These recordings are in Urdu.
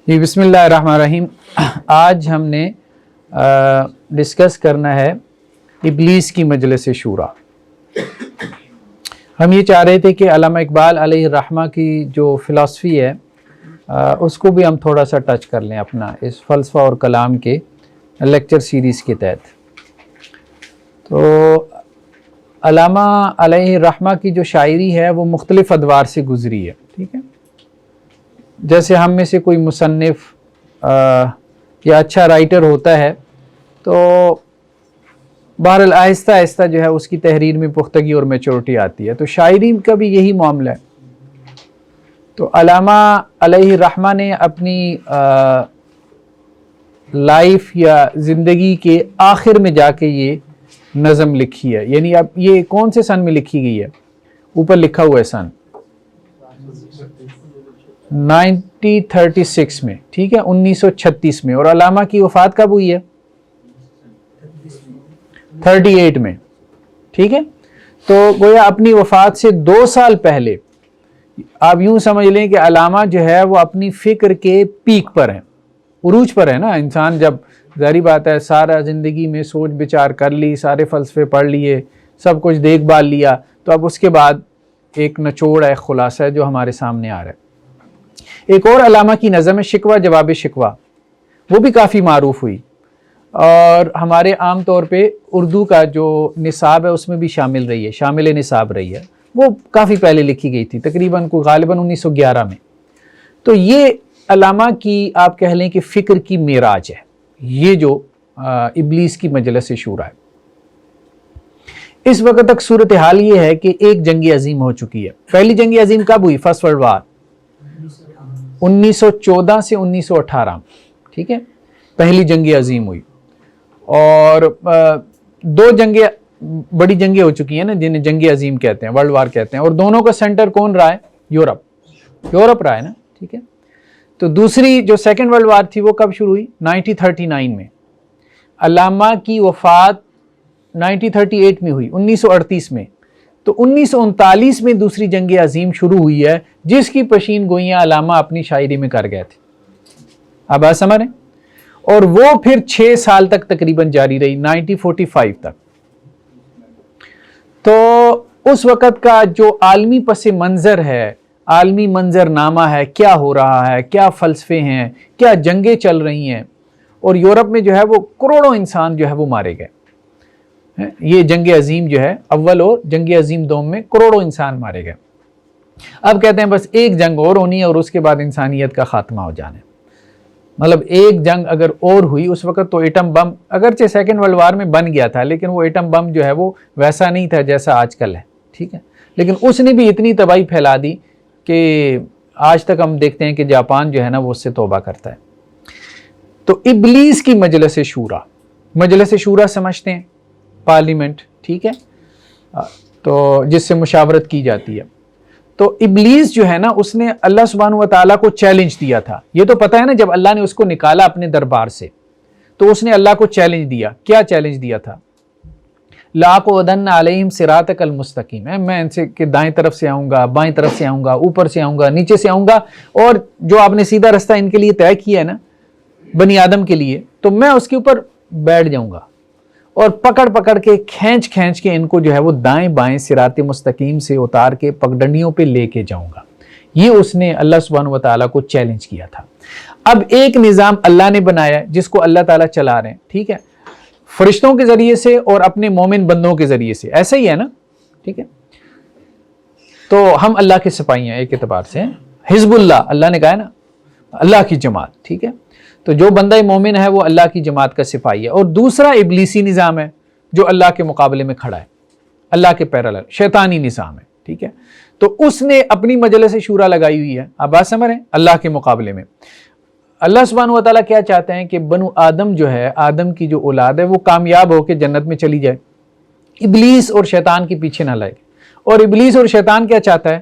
جی بسم اللہ الرحمن الرحیم. آج ہم نے ڈسکس کرنا ہے ابلیس کی مجلس شورا. ہم یہ چاہ رہے تھے کہ علامہ اقبال علیہ الرحمہ کی جو فلسفی ہے اس کو بھی ہم تھوڑا سا ٹچ کر لیں اپنا اس فلسفہ اور کلام کے لیکچر سیریز کے تحت. تو علامہ علیہ الرحمہ کی جو شاعری ہے وہ مختلف ادوار سے گزری ہے. ٹھیک ہے، جیسے ہم میں سے کوئی مصنف یا اچھا رائٹر ہوتا ہے تو بہرحال آہستہ آہستہ جو ہے اس کی تحریر میں پختگی اور میچورٹی آتی ہے. تو شاعری کا بھی یہی معاملہ ہے. تو علامہ علیہ الرحمہ نے اپنی لائف یا زندگی کے آخر میں جا کے یہ نظم لکھی ہے. یعنی اب یہ کون سے سن میں لکھی گئی ہے؟ اوپر لکھا ہوا ہے سن 1936 میں. ٹھیک ہے، 1936 میں. اور علامہ کی وفات کب ہوئی ہے؟ 38 میں. ٹھیک ہے، تو گویا اپنی وفات سے 2 سال پہلے آپ یوں سمجھ لیں کہ علامہ جو ہے وہ اپنی فکر کے پیک پر ہیں، عروج پر ہے نا. انسان جب ظاہری بات ہے سارا زندگی میں سوچ بچار کر لی، سارے فلسفے پڑھ لیے، سب کچھ دیکھ بھال لیا، تو اب اس کے بعد ایک نچوڑ ہے، خلاصہ ہے جو ہمارے سامنے آ رہا ہے. ایک اور علامہ کی نظم ہے شکوہ جواب شکوہ، وہ بھی کافی معروف ہوئی اور ہمارے عام طور پہ اردو کا جو نصاب ہے اس میں بھی شامل رہی ہے، شامل نصاب رہی ہے. وہ کافی پہلے لکھی گئی تھی، تقریباً غالباً 1911 میں. تو یہ علامہ کی آپ کہہ لیں کہ فکر کی معراج ہے، یہ جو ابلیس کی مجلس شورا ہے. اس وقت تک صورتحال یہ ہے کہ ایک جنگ عظیم ہو چکی ہے. پہلی جنگ عظیم کب ہوئی؟ فرسٹ ورلڈ وار 1914 سے 1918. ٹھیک ہے، پہلی جنگ عظیم ہوئی. اور 2 جنگیں بڑی جنگیں ہو چکی ہیں نا جنہیں جنگ عظیم کہتے ہیں، ورلڈ وار کہتے ہیں. اور دونوں کا سینٹر کون رہا ہے؟ یورپ رہا ہے نا. ٹھیک ہے، تو دوسری جو سیکنڈ ورلڈ وار تھی وہ کب شروع ہوئی؟ 1939 میں. علامہ کی وفات 1938 میں ہوئی، 1938 میں. تو 1939 میں دوسری جنگ عظیم شروع ہوئی ہے جس کی پیشین گوئیاں علامہ اپنی شاعری میں کر گئے تھے. اب بات سمجھ رہے ہیں؟ اور وہ پھر 6 سال تک تقریباً جاری رہی، 1945 تک. تو اس وقت کا جو عالمی پس منظر ہے، عالمی منظر نامہ ہے، کیا ہو رہا ہے، کیا فلسفے ہیں، کیا جنگیں چل رہی ہیں. اور یورپ میں جو ہے وہ کروڑوں انسان جو ہے وہ مارے گئے. یہ جنگ عظیم جو ہے اول اور جنگ عظیم دوم میں کروڑوں انسان مارے گئے. اب کہتے ہیں بس ایک جنگ اور ہونی ہے اور اس کے بعد انسانیت کا خاتمہ ہو جانا ہے. مطلب ایک جنگ اگر اور ہوئی، اس وقت تو ایٹم بم اگرچہ سیکنڈ ورلڈ وار میں بن گیا تھا لیکن وہ ایٹم بم جو ہے وہ ویسا نہیں تھا جیسا آج کل ہے. ٹھیک ہے، لیکن اس نے بھی اتنی تباہی پھیلا دی کہ آج تک ہم دیکھتے ہیں کہ جاپان جو ہے نا وہ اس سے توبہ کرتا ہے. تو ابلیس کی مجلس شورا، مجلس شورا سمجھتے ہیں پارلیمنٹ. ٹھیک ہے، تو جس سے مشاورت کی جاتی ہے. تو ابلیس جو ہے نا اس نے اللہ سبحانہ و تعالیٰ کو چیلنج دیا تھا. یہ تو پتہ ہے نا جب اللہ نے اس کو نکالا اپنے دربار سے تو اس نے اللہ کو چیلنج دیا. کیا چیلنج دیا تھا؟ لَأَقْعُدَنَّ عَلَيْهِمْ صِرَاطَكَ الْمُسْتَقِيمَ، میں ان سے کہ دائیں طرف سے آؤں گا، بائیں طرف سے آؤں گا، اوپر سے آؤں گا، نیچے سے آؤں گا، اور جو آپ نے سیدھا رستہ ان کے لیے طے کیا ہے نا بنی آدم کے لیے، تو میں اس کے اوپر بیٹھ جاؤں گا اور پکڑ کے کھینچ کے ان کو جو ہے وہ دائیں بائیں صراط مستقیم سے اتار کے پگڈنڈیوں پہ لے کے جاؤں گا. یہ اس نے اللہ سبحانہ و تعالیٰ کو چیلنج کیا تھا. اب ایک نظام اللہ نے بنایا جس کو اللہ تعالیٰ چلا رہے ہیں. ٹھیک ہے، فرشتوں کے ذریعے سے اور اپنے مومن بندوں کے ذریعے سے، ایسا ہی ہے نا. ٹھیک ہے، تو ہم اللہ کے سپاہی ہیں ایک اعتبار سے. حزب اللہ، اللہ نے کہا ہے نا اللہ کی جماعت. ٹھیک ہے، تو جو بندہ مومن ہے وہ اللہ کی جماعت کا سپاہی ہے. اور دوسرا ابلیسی نظام ہے جو اللہ کے مقابلے میں کھڑا ہے، اللہ کے پیرالل شیطانی نظام ہے. ٹھیک ہے، تو اس نے اپنی مجلس شورا لگائی ہوئی ہے. آپ بات سمجھ رہے ہیں؟ اللہ کے مقابلے میں اللہ سبحانہ و تعالیٰ کیا چاہتے ہیں کہ بنو آدم جو ہے، آدم کی جو اولاد ہے وہ کامیاب ہو کے جنت میں چلی جائے، ابلیس اور شیطان کے پیچھے نہ لگے. اور ابلیس اور شیطان کیا چاہتا ہے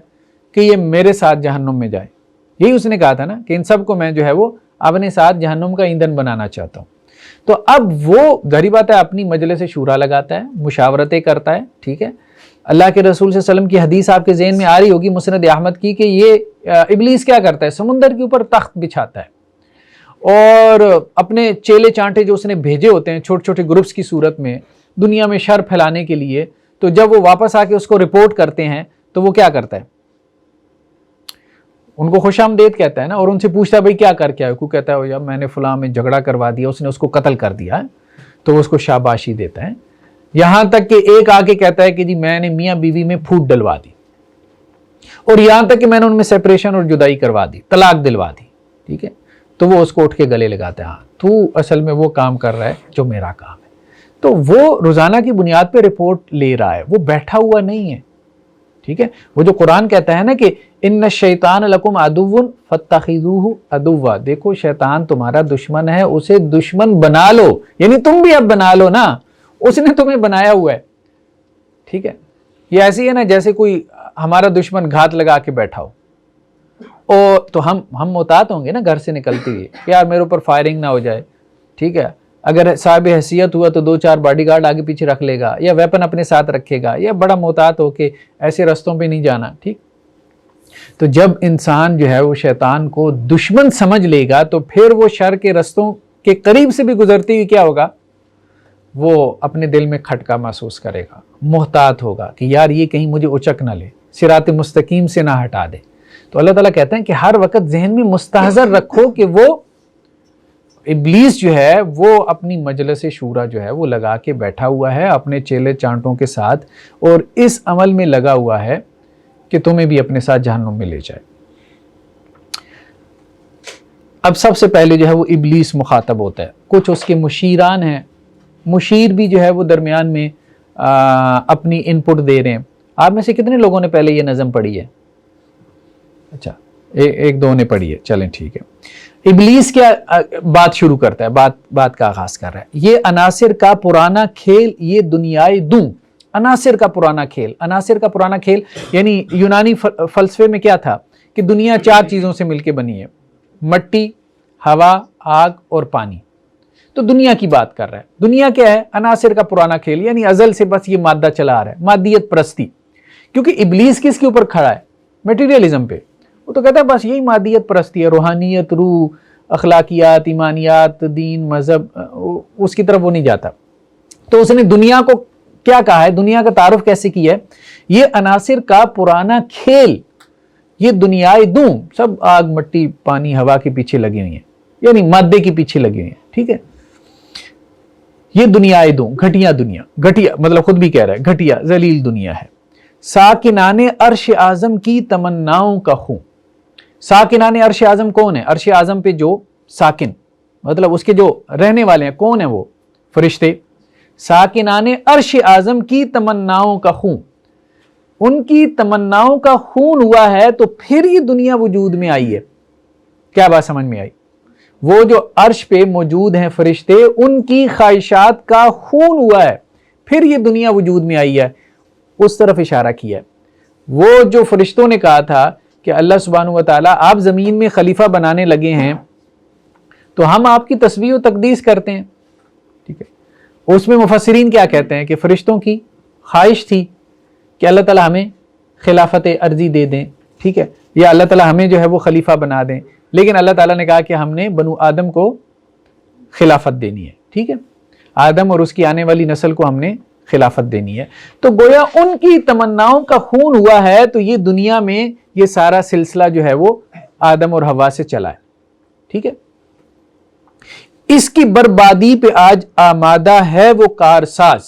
کہ یہ میرے ساتھ جہنم میں جائے. یہی اس نے کہا تھا نا کہ ان سب کو میں جو ہے وہ اپنے ساتھ جہنم کا ایندھن بنانا چاہتا ہوں. تو اب وہ ظاہری بات ہے اپنی مجلس شورا لگاتا ہے، مشاورتیں کرتا ہے. ٹھیک ہے، اللہ کے رسول صلی اللہ علیہ وسلم کی حدیث آپ کے ذہن میں آ رہی ہوگی مسند احمد کی کہ یہ ابلیس کیا کرتا ہے؟ سمندر کے اوپر تخت بچھاتا ہے اور اپنے چیلے چانٹے جو اس نے بھیجے ہوتے ہیں چھوٹے چھوٹے گروپس کی صورت میں دنیا میں شر پھیلانے کے لیے، تو جب وہ واپس آ کے اس کو رپورٹ کرتے ہیں تو وہ کیا کرتا ہے؟ ان کو خوش آمدید کہتا ہے نا، اور ان سے پوچھتا ہے بھائی کیا کر کے آئے؟ کو کہتا ہے یار میں نے فلاں میں جھگڑا کروا دیا، اس نے اس کو قتل کر دیا ہے، تو وہ اس کو شاباشی دیتا ہے۔ یہاں تک کہ ایک آ کے کہتا ہے کہ جی میں نے میاں بیوی میں پھوٹ ڈلوا دی، اور یہاں تک کہ میں نے ان میں سیپریشن اور جدائی کروا دی، طلاق دلوا دی، ٹھیک ہے؟ تو وہ اس کو اٹھ کے گلے لگاتا ہے، ہاں تو اصل میں وہ کام کر رہا ہے جو میرا کام ہے۔ تو وہ روزانہ کی بنیاد پہ رپورٹ لے رہا ہے، وہ بیٹھا ہوا نہیں ہے، ٹھیک ہے؟ وہ جو قرآن کہتا ہے نا کہ ان الشیطان لکم عدو فاتخذوہ عدوا، دیکھو شیطان تمہارا دشمن ہے، اسے دشمن بنا لو، یعنی تم بھی اب بنا لو نا، اس نے تمہیں بنایا ہوا ہے، ٹھیک ہے؟ یہ ایسی ہے نا جیسے کوئی ہمارا دشمن گھات لگا کے بیٹھا ہو، اور تو ہم محتاط ہوں گے نا گھر سے نکلتے ہوئے کہ یار میرے اوپر فائرنگ نہ ہو جائے، ٹھیک ہے؟ اگر صاحب حیثیت ہوا تو 2-4 باڈی گارڈ آگے پیچھے رکھ لے گا، یا ویپن اپنے ساتھ رکھے گا، یا بڑا محتاط ہو کہ ایسے رستوں پہ نہیں جانا، ٹھیک؟ تو جب انسان جو ہے وہ شیطان کو دشمن سمجھ لے گا تو پھر وہ شر کے رستوں کے قریب سے بھی گزرتے ہوئے کیا ہوگا؟ وہ اپنے دل میں کھٹکا محسوس کرے گا، محتاط ہوگا کہ یار یہ کہیں مجھے اچک نہ لے، صراط مستقیم سے نہ ہٹا دے۔ تو اللہ تعالیٰ کہتے ہیں کہ ہر وقت ذہن میں مستحضر رکھو کہ وہ ابلیس جو ہے وہ اپنی مجلس شورا جو ہے وہ لگا کے بیٹھا ہوا ہے اپنے چیلے چانٹوں کے ساتھ، اور اس عمل میں لگا ہوا ہے کہ تمہیں بھی اپنے ساتھ جہنم میں لے جائے۔ اب سب سے پہلے جو ہے وہ ابلیس مخاطب ہوتا ہے، کچھ اس کے مشیران ہیں، مشیر بھی جو ہے وہ درمیان میں اپنی ان پٹ دے رہے ہیں۔ آپ میں سے کتنے لوگوں نے پہلے یہ نظم پڑھی ہے؟ اچھا ایک دو نے پڑھی ہے، چلیں ٹھیک ہے۔ ابلیس کیا بات شروع کرتا ہے، بات کا آغاز کر رہا ہے، یہ عناصر کا پرانا کھیل یہ دنیائے دوں، عناصر کا پرانا کھیل، عناصر کا پرانا کھیل یعنی یونانی فلسفے میں کیا تھا کہ دنیا 4 چیزوں سے مل کے بنی ہے، مٹی، ہوا، آگ اور پانی۔ تو دنیا کی بات کر رہا ہے، دنیا کیا ہے؟ عناصر کا پرانا کھیل، یعنی ازل سے بس یہ مادہ چلا آ رہا ہے، مادیت پرستی۔ کیونکہ ابلیس کس کے اوپر کھڑا ہے؟ میٹیریلزم پہ۔ وہ تو کہتا ہے بس یہی مادیت پرستی ہے، روحانیت، روح، اخلاقیات، ایمانیات، دین، مذہب، اس کی طرف وہ نہیں جاتا۔ تو اس نے دنیا کو کیا کہا ہے، دنیا کا تعارف کیسے کیا ہے؟ یہ عناصر کا پرانا کھیل یہ دنیائے دوں، سب آگ، مٹی، پانی، ہوا کے پیچھے لگے ہوئی ہیں، یعنی مادے کے پیچھے لگے ہوئے ہیں، ٹھیک ہے؟ یہ دنیائے دوں، گھٹیا دنیا، گھٹیا مطلب خود بھی کہہ رہا ہے گھٹیا ذلیل دنیا ہے۔ ساکنان عرش اعظم کی تمناؤں کا خون۔ ساکنان عرش اعظم کون ہے؟ عرش اعظم پہ جو ساکن مطلب اس کے جو رہنے والے ہیں، کون ہیں وہ؟ فرشتے۔ ساکنان عرش اعظم کی تمناؤں کا خون، ان کی تمناؤں کا خون ہوا ہے تو پھر یہ دنیا وجود میں آئی ہے۔ کیا بات سمجھ میں آئی؟ وہ جو عرش پہ موجود ہیں فرشتے، ان کی خواہشات کا خون ہوا ہے، پھر یہ دنیا وجود میں آئی ہے، اس طرف اشارہ کیا ہے۔ وہ جو فرشتوں نے کہا تھا کہ اللہ سبحانہ و تعالیٰ آپ زمین میں خلیفہ بنانے لگے ہیں تو ہم آپ کی تسبیح و تقدیس کرتے ہیں، ٹھیک ہے؟ اس میں مفسرین کیا کہتے ہیں کہ فرشتوں کی خواہش تھی کہ اللہ تعالیٰ ہمیں خلافت ارضی دے دیں، ٹھیک ہے، یا اللہ تعالیٰ ہمیں جو ہے وہ خلیفہ بنا دیں، لیکن اللہ تعالیٰ نے کہا کہ ہم نے بنو آدم کو خلافت دینی ہے، ٹھیک ہے، آدم اور اس کی آنے والی نسل کو ہم نے خلافت دینی ہے۔ تو گویا ان کی تمناؤں کا خون ہوا ہے تو یہ دنیا میں یہ سارا سلسلہ جو ہے وہ آدم اور حوا سے چلا ہے، ٹھیک ہے۔ اس کی بربادی پہ آج آمادہ ہے وہ کارساز۔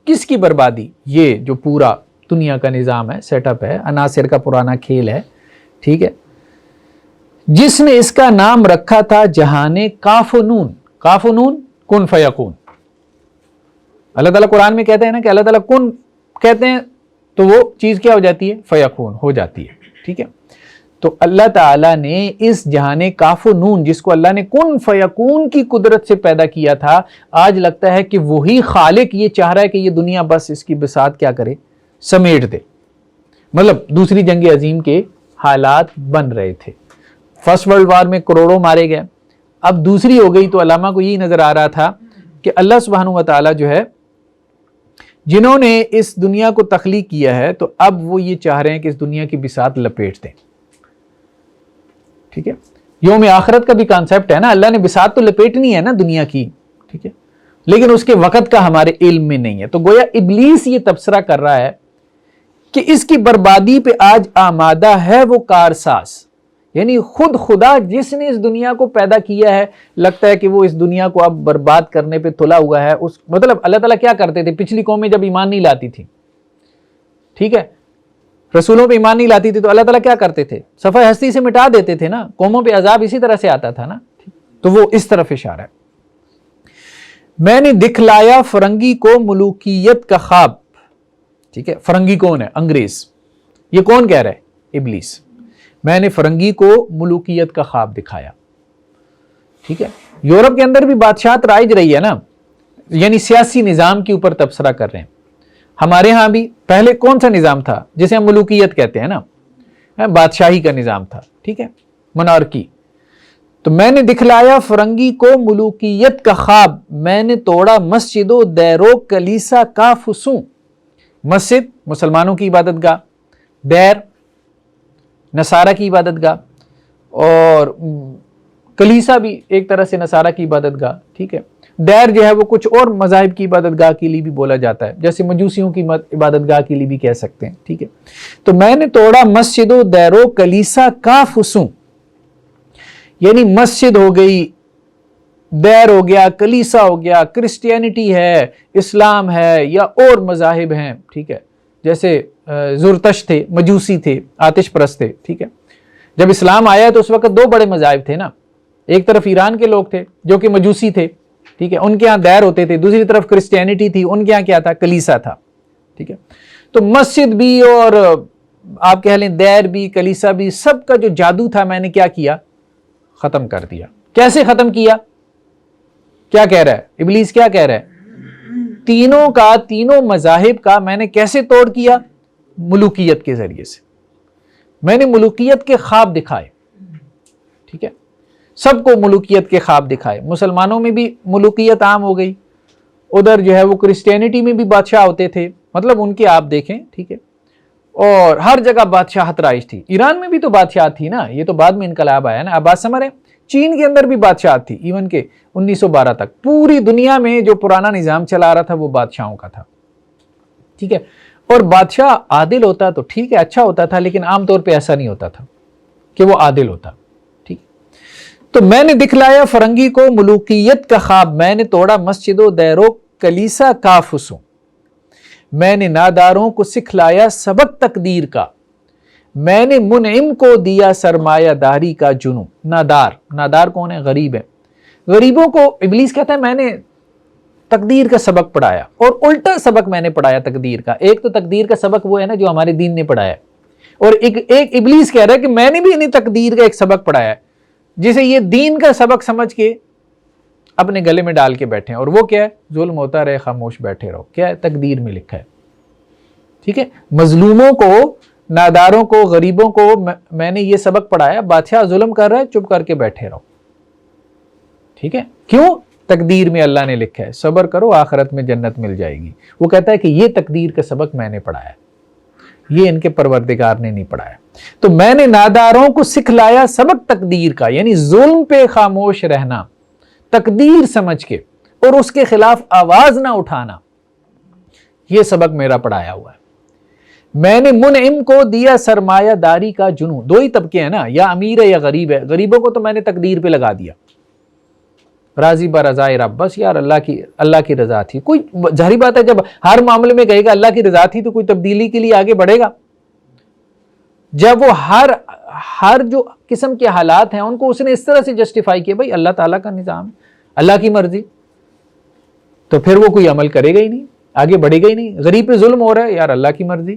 کس کی بربادی؟ یہ جو پورا دنیا کا نظام ہے، سیٹ اپ ہے، عناصر کا پرانا کھیل ہے، ٹھیک ہے، جس نے اس کا نام رکھا تھا جہان کاف و نون۔ کاف و نون کن فیکون۔ اللہ تعالیٰ قرآن میں کہتے ہیں نا کہ اللہ تعالیٰ کن کہتے ہیں تو وہ چیز کیا ہو جاتی ہے؟ فیکون ہو جاتی ہے، ٹھیک ہے۔ تو اللہ تعالیٰ نے اس جہان کاف و نون جس کو اللہ نے کن فیکون کی قدرت سے پیدا کیا تھا، آج لگتا ہے کہ وہی خالق یہ چاہ رہا ہے کہ یہ دنیا بس اس کی بساط کیا کرے؟ سمیٹ دے۔ مطلب دوسری جنگ عظیم کے حالات بن رہے تھے، فرسٹ ورلڈ وار میں کروڑوں مارے گئے، اب دوسری ہو گئی، تو علامہ کو یہی نظر آ رہا تھا کہ اللہ سبحانہ و تعالیٰ جو ہے جنہوں نے اس دنیا کو تخلیق کیا ہے تو اب وہ یہ چاہ رہے ہیں کہ اس دنیا کی بساط لپیٹ دیں، ٹھیک ہے۔ یوم آخرت کا بھی کانسیپٹ ہے نا, اللہ نے بساط تو لپیٹنی ہے نا دنیا کی, ٹھیک ہے, لیکن اس کے وقت کا ہمارے علم میں نہیں ہے. تو گویا ابلیس یہ تبصرہ کر رہا ہے کہ اس کی بربادی پہ آج آمادہ ہے وہ کارساز, یعنی خود خدا جس نے اس دنیا کو پیدا کیا ہے, لگتا ہے کہ وہ اس دنیا کو اب برباد کرنے پہ تلا ہوا ہے. مطلب اللہ تعالیٰ کیا کرتے تھے, پچھلی قومیں جب ایمان نہیں لاتی تھی, ٹھیک ہے, رسولوں پہ ایمان نہیں لاتی تھی, تو اللہ تعالیٰ کیا کرتے تھے, صفحہ ہستی سے مٹا دیتے تھے نا. قوموں پہ عذاب اسی طرح سے آتا تھا نا. تو وہ اس طرف اشارہ ہے. میں نے دکھلایا فرنگی کو ملوکیت کا خواب, ٹھیک ہے, فرنگی کون ہے, انگریز. یہ کون کہہ رہا ہے, ابلیس. میں نے فرنگی کو ملوکیت کا خواب دکھایا, ٹھیک ہے. یورپ کے اندر بھی بادشاہت رائج رہی ہے نا, یعنی سیاسی نظام کے اوپر تبصرہ کر رہے ہیں. ہمارے ہاں بھی پہلے کون سا نظام تھا جسے ہم ملوکیت کہتے ہیں نا, بادشاہی کا نظام تھا, ٹھیک ہے, منارکی. تو میں نے دکھلایا فرنگی کو ملوکیت کا خواب, میں نے توڑا مسجد و دیرو کلیسا کا فسوں. مسجد مسلمانوں کی عبادت گاہ, دیر نصارہ کی عبادت گاہ, اور کلیسا بھی ایک طرح سے نصارہ کی عبادت گاہ, ٹھیک ہے. دیر جو ہے وہ کچھ اور مذاہب کی عبادت گاہ کے لیے بھی بولا جاتا ہے, جیسے مجوسیوں کی عبادت گاہ کے لیے بھی کہہ سکتے ہیں, ٹھیک ہے. تو میں نے توڑا مسجد و دیرو کلیسا کا فسوں, یعنی مسجد ہو گئی, دیر ہو گیا, کلیسا ہو گیا, کرسچینٹی ہے, اسلام ہے, یا اور مذاہب ہیں, ٹھیک ہے, جیسے زرتش تھے, مجوسی تھے, آتش پرست تھے, ٹھیک ہے. جب اسلام آیا تو اس وقت دو بڑے مذاہب تھے نا, ایک طرف ایران کے لوگ تھے جو کہ مجوسی تھے, ٹھیک ہے, ان کے ہاں دیر ہوتے تھے, دوسری طرف کرسچینٹی تھی, ان کے ہاں کیا تھا, کلیسا تھا, ٹھیک ہے. تو مسجد بھی اور آپ کہہ لیں دیر بھی, کلیسا بھی, سب کا جو جادو تھا میں نے کیا کیا, ختم کر دیا. کیسے ختم کیا, کیا کہہ رہا ہے ابلیس, کیا کہہ رہا ہے, تینوں کا, تینوں مذاہب کا میں نے کیسے توڑ کیا, ملوکیت کے ذریعے سے. میں نے ملوکیت کے خواب دکھائے, ٹھیک ہے, سب کو ملوکیت کے خواب دکھائے. مسلمانوں میں بھی ملوکیت عام ہو گئی, ادھر جو ہے وہ کرسچینٹی میں بھی بادشاہ ہوتے تھے, مطلب ان کے آپ دیکھیں, ٹھیک ہے, اور ہر جگہ بادشاہت رائج تھی. ایران میں بھی تو بادشاہت تھی نا, یہ تو بعد میں انقلاب آیا نا, اب بات سمجھ رہے ہیں. چین کے اندر بھی بادشاہت تھی, ایون کہ 1912 تک. پوری دنیا میں جو پرانا نظام چلا رہا تھا وہ بادشاہوں کا تھا, ٹھیک ہے. اور بادشاہ عادل ہوتا تو ٹھیک ہے, اچھا ہوتا تھا, لیکن عام طور پہ ایسا نہیں ہوتا تھا کہ وہ عادل ہوتا, ٹھیک. تو میں نے دکھلایا فرنگی کو ملوکیت کا خواب, میں نے توڑا مسجد و دیرو کلیسا کا فسوں, میں نے ناداروں کو سکھلایا سبق تقدیر کا, میں نے منعم کو دیا سرمایہ داری کا جنوں. نادار, نادار کون ہے, غریب ہے. غریبوں کو ابلیس کہتا ہے میں نے تقدیر کا سبق پڑھایا, اور الٹا سبق میں نے پڑھایا تقدیر کا. ایک تو تقدیر کا سبق وہ ہے نا جو ہمارے دین نے پڑھایا, اور ایک ابلیس کہہ رہا ہے کہ میں نے بھی انہیں تقدیر کا ایک سبق پڑھایا ہے, جسے یہ دین کا سبق سمجھ کے اپنے گلے میں ڈال کے بیٹھے ہیں. اور وہ کیا ہے, ظلم ہوتا رہے خاموش بیٹھے رہو. کیا ہے, تقدیر میں لکھا ہے, ٹھیک ہے. مظلوموں کو, ناداروں کو, غریبوں کو میں نے یہ سبق پڑھایا, بادشاہ ظلم کر رہا ہے, چپ کر کے بیٹھے رہو, ٹھیک ہے. کیوں, تقدیر میں اللہ نے لکھا ہے, صبر کرو آخرت میں جنت مل جائے گی. وہ کہتا ہے کہ یہ تقدیر کا سبق میں نے پڑھایا, یہ ان کے پروردگار نے نہیں پڑھایا. تو میں نے ناداروں کو سکھلایا سبق تقدیر کا, یعنی ظلم پہ خاموش رہنا, تقدیر سمجھ کے, اور اس کے خلاف آواز نہ اٹھانا, یہ سبق میرا پڑھایا ہوا ہے. میں نے منعم کو دیا سرمایہ داری کا جنوں. دو ہی طبقے ہیں نا, یا امیر ہے یا غریب ہے. غریبوں کو تو میں نے تقدیر پہ لگا دیا, راضی برضائے رب, بس یار اللہ کی رضا تھی. کوئی ظاہری بات ہے, جب ہر معاملے میں کہے گا اللہ کی رضا تھی تو کوئی تبدیلی کے لیے آگے بڑھے گا. جب وہ ہر جو قسم کے حالات ہیں ان کو اس نے اس طرح سے جسٹیفائی کیا, بھائی اللہ تعالیٰ کا نظام ہے, اللہ کی مرضی, تو پھر وہ کوئی عمل کرے گا ہی نہیں, آگے بڑھے گا ہی نہیں. غریب پہ ظلم ہو رہا ہے, یار اللہ کی مرضی,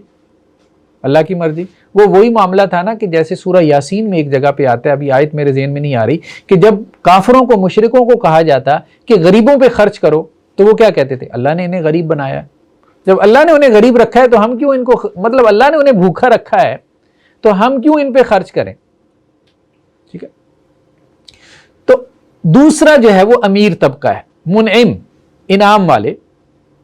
اللہ کی مرضی. وہ وہی معاملہ تھا نا کہ جیسے سورہ یاسین میں ایک جگہ پہ آتا ہے, ابھی آیت میرے ذہن میں نہیں آ رہی, کہ جب کافروں کو, مشرکوں کو کہا جاتا کہ غریبوں پہ خرچ کرو, تو وہ کیا کہتے تھے, اللہ نے انہیں غریب بنایا ہے. جب اللہ نے انہیں غریب رکھا ہے تو ہم کیوں ان کو, مطلب اللہ نے انہیں بھوکا رکھا ہے تو ہم کیوں ان پہ خرچ کریں, ٹھیک ہے. تو دوسرا جو ہے وہ امیر طبقہ ہے, منعم, انعام والے,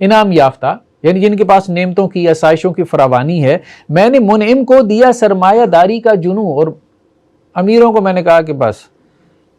انعام یافتہ, یعنی جن کے پاس نعمتوں کی, آسائشوں کی فراوانی ہے. میں نے منعم کو دیا سرمایہ داری کا جنوں, اور امیروں کو میں نے کہا کہ بس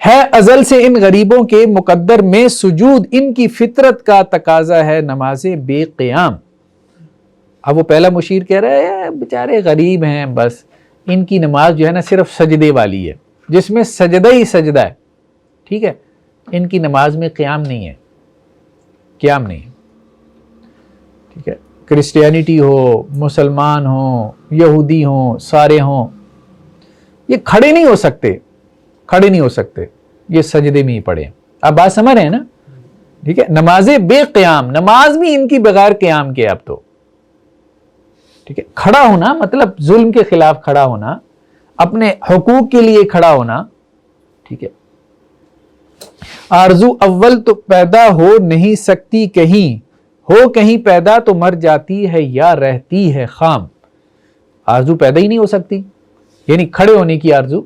ہے ازل سے ان غریبوں کے مقدر میں سجود، ان کی فطرت کا تقاضا ہے نماز بے قیام۔ اب وہ پہلا مشیر کہہ رہا ہے بیچارے غریب ہیں، بس ان کی نماز جو ہے نا صرف سجدے والی ہے، جس میں سجدہ ہی سجدہ ہے، ٹھیک ہے، ان کی نماز میں قیام نہیں ہے، قیام نہیں ہے، ٹھیک ہے۔ کرسچینٹی ہو، مسلمان ہوں، یہودی ہوں، سارے ہوں، یہ کھڑے نہیں ہو سکتے، کھڑے نہیں ہو سکتے، یہ سجدے میں ہی پڑے۔ اب بات سمجھ رہے ہیں نا، ٹھیک ہے۔ نماز بے قیام، نماز بھی ان کی بغیر قیام کے، اب تو ٹھیک ہے۔ کھڑا ہونا مطلب ظلم کے خلاف کھڑا ہونا، اپنے حقوق کے لیے کھڑا ہونا، ٹھیک ہے۔ آرزو اول تو پیدا ہو نہیں سکتی کہیں، ہو کہیں پیدا تو مر جاتی ہے یا رہتی ہے خام۔ آرزو پیدا ہی نہیں ہو سکتی، یعنی کھڑے ہونے کی آرزو،